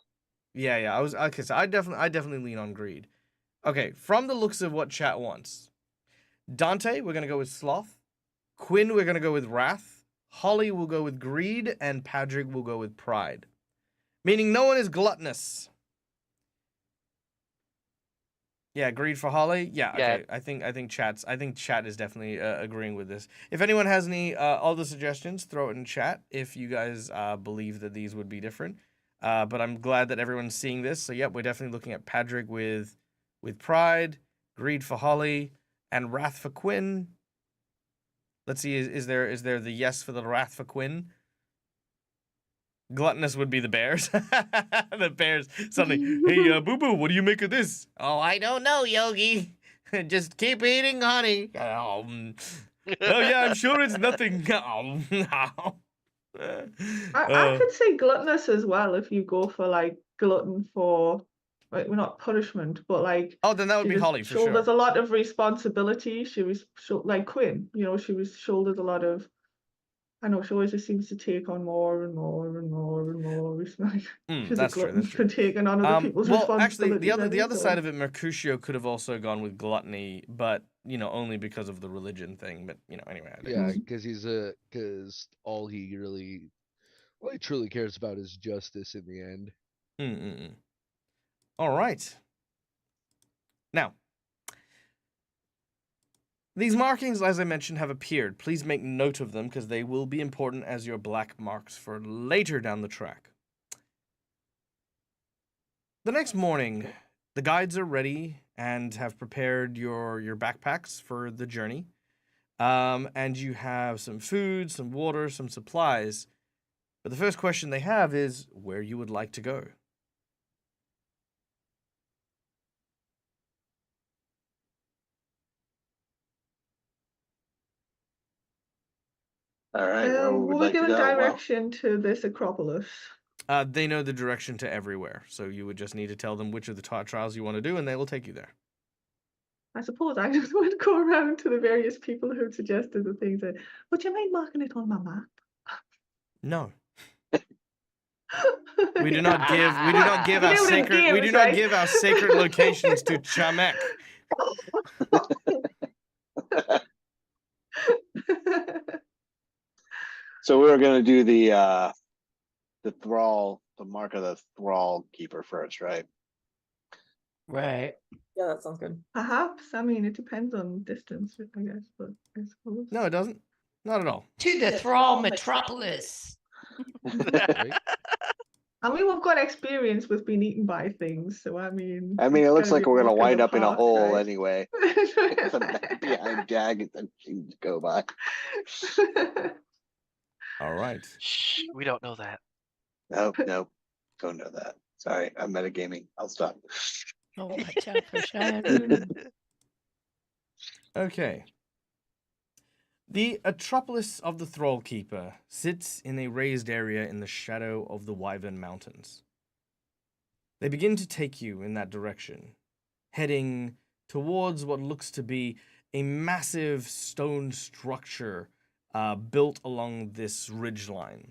Yeah. I was okay. So I definitely lean on greed. Okay, from the looks of what chat wants, Dante, we're gonna go with sloth. Quinn, we're gonna go with wrath. Holly will go with greed, and Padrick will go with pride. Meaning no one is gluttonous. Yeah, greed for Holly. Yeah, okay. I think chat is definitely agreeing with this. If anyone has any other suggestions, throw it in chat. If you guys believe that these would be different, but I'm glad that everyone's seeing this. So yeah, we're definitely looking at Padrick with pride, greed for Holly, and wrath for Quinn. Let's see, is there the yes for the wrath for Quinn? Gluttonous would be the bears. The bears suddenly, hey, Boo Boo, what do you make of this? Oh, I don't know, Yogi. Just keep eating honey. Oh yeah, I'm sure it's nothing. I could say gluttonous as well if you go for like glutton for, like, well, not punishment, but like. Oh, then that would she be just Holly for shoulders sure. a lot of responsibility. She was like Quinn, she was shouldered a lot of I know she always just seems to take on more and more and more and more. It's like she's That's a true. glutton That's true. for taking on other people's Well, actually, responsibilities. the other side of it, Mercutio could have also gone with gluttony, but only because of the religion thing. But anyway. Yeah, because all he truly cares about is justice in the end. All right. Now, these markings, as I mentioned, have appeared. Please make note of them because they will be important as your black marks for later down the track. The next morning, the guides are ready and have prepared your backpacks for the journey. And you have some food, some water, some supplies. But the first question they have is where you would like to go. All right, where would we we're like to given go? Well, direction to this Acropolis. They know the direction to everywhere, so you would just need to tell them which of the trials you want to do, and they will take you there. I suppose I just want to go around to the various people who suggested the things. Would you mind marking it on my map? No. We do not give our You do it in sacred we do games, not right? give our sacred locations to Chamek. so we were gonna do the thrall, the mark of the thrall keeper first, right? Right. Yeah, that sounds good. Perhaps. I mean, it depends on distance, I guess, but I suppose. No, it doesn't. Not at all. To the Thrall Metropolis. Right? I mean, we've got experience with being eaten by things, so I mean. I mean, it it's looks gotta like be we're gonna walk in wind the up in a park, hole right? anyway. It's a map behind Jag and things to go by. All right. Shh, we don't know that. Nope, don't know that. Sorry, I'm metagaming. I'll stop. Oh, watch out for Shadow. Okay. The Atropolis of the Thrall Keeper sits in a raised area in the shadow of the Wyvern Mountains. They begin to take you in that direction, heading towards what looks to be a massive stone structure built along this ridgeline.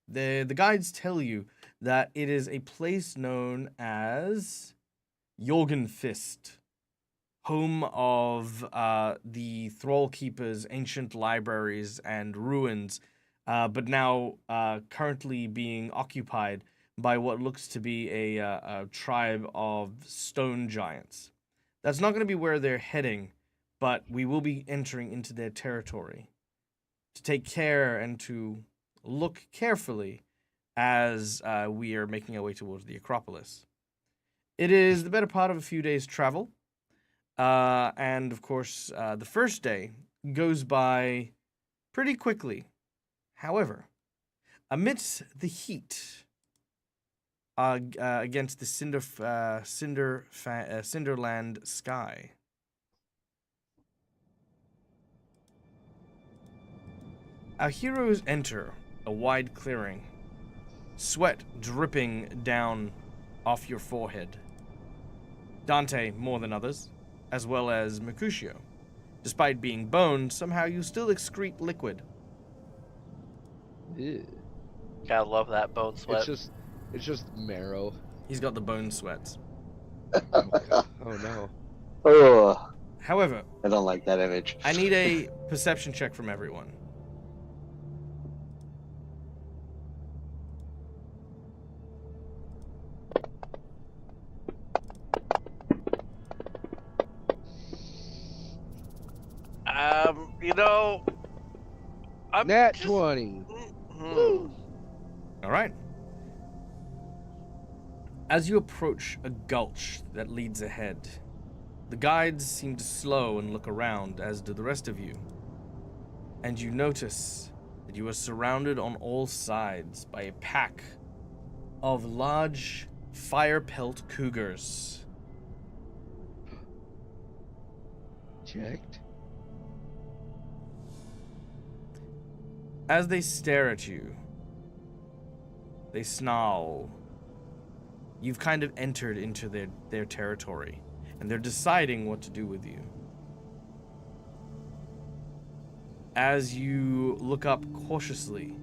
The guides tell you that it is a place known as Jorgenfist, home of the Thrall Keeper's ancient libraries and ruins, but now currently being occupied by what looks to be a tribe of stone giants. That's not going to be where they're heading, but we will be entering into their territory. To take care and to look carefully as we are making our way towards the Acropolis. It is the better part of a few days' travel. And of course, the first day goes by pretty quickly. However, amidst the heat against the Cinderland sky, our heroes enter a wide clearing, sweat dripping down off your forehead. Dante more than others, as well as Mercutio. Despite being bone, somehow you still excrete liquid. Ew. Gotta love that bone sweat. It's just marrow. He's got the bone sweats. Oh no. Oh, However, I don't like that image. I need a perception check from everyone. I'm Nat just- 20. All right. As you approach a gulch that leads ahead, the guides seem to slow and look around, as do the rest of you. And you notice that you are surrounded on all sides by a pack of large fire pelt cougars. Checked. As they stare at you, they snarl. You've kind of entered into their territory, and they're deciding what to do with you. as you look up cautiously,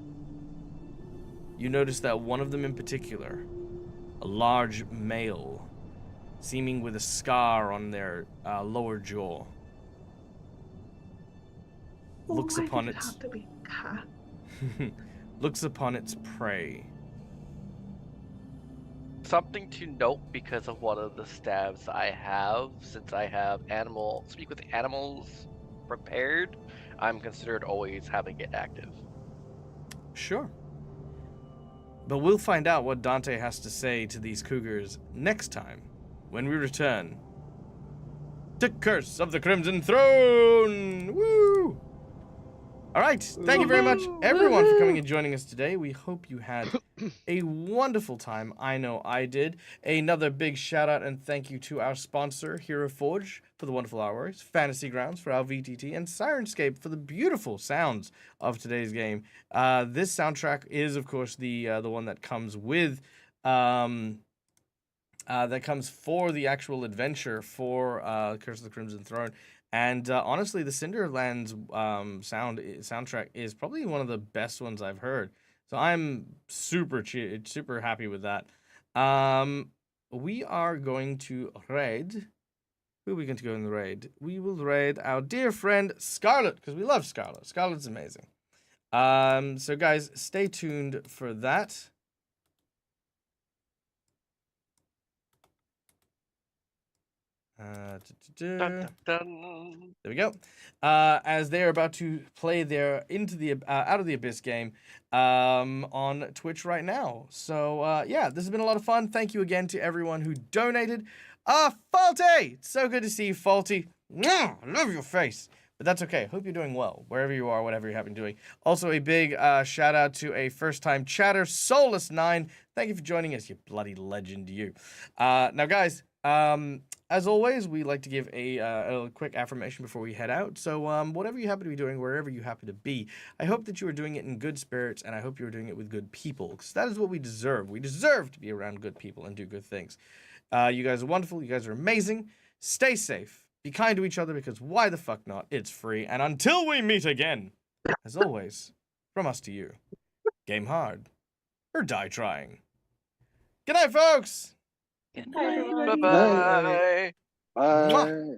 you notice that one of them in particular, a large male, seeming with a scar on their lower jaw, looks Why upon did it its have to be cat? looks upon its prey. Something to note because of one of the stabs I have, since I have speak with animals prepared, I'm considered always having it active. Sure. But we'll find out what Dante has to say to these cougars next time when we return to Curse of the Crimson Throne. Woo! All right. Thank you very much, everyone, for coming and joining us today. We hope you had a wonderful time. I know I did. Another big shout out and thank you to our sponsor, Hero Forge, for the wonderful hours, Fantasy Grounds for our VTT, and Sirenscape for the beautiful sounds of today's game. This soundtrack is, of course, the one that comes with that comes for the actual adventure for Curse of the Crimson Throne. And honestly, the Cinderlands soundtrack is probably one of the best ones I've heard. So I'm super happy with that. We are going to raid. Who are we going to go in the raid? We will raid our dear friend Scarlet, because we love Scarlet. Scarlet's amazing. So guys, stay tuned for that. Dun, dun, dun. There we go. As they're about to play their Out of the Abyss game on Twitch right now. So yeah, this has been a lot of fun. Thank you again to everyone who donated. Faulty! So good to see you, Faulty. I love your face. But that's okay. Hope you're doing well, wherever you are, whatever you have been doing. Also, a big shout out to a first-time chatter, Soulless9. Thank you for joining us, you bloody legend, you. Now, guys, as always, we like to give a quick affirmation before we head out. So whatever you happen to be doing, wherever you happen to be, I hope that you are doing it in good spirits, and I hope you are doing it with good people, because that is what we deserve. We deserve to be around good people and do good things. You guys are wonderful. You guys are amazing. Stay safe. Be kind to each other, because why the fuck not? It's free. And until we meet again, as always, from us to you, game hard or die trying. Good night, folks. Good Bye, night. everyone. Bye-bye. Bye. Mwah.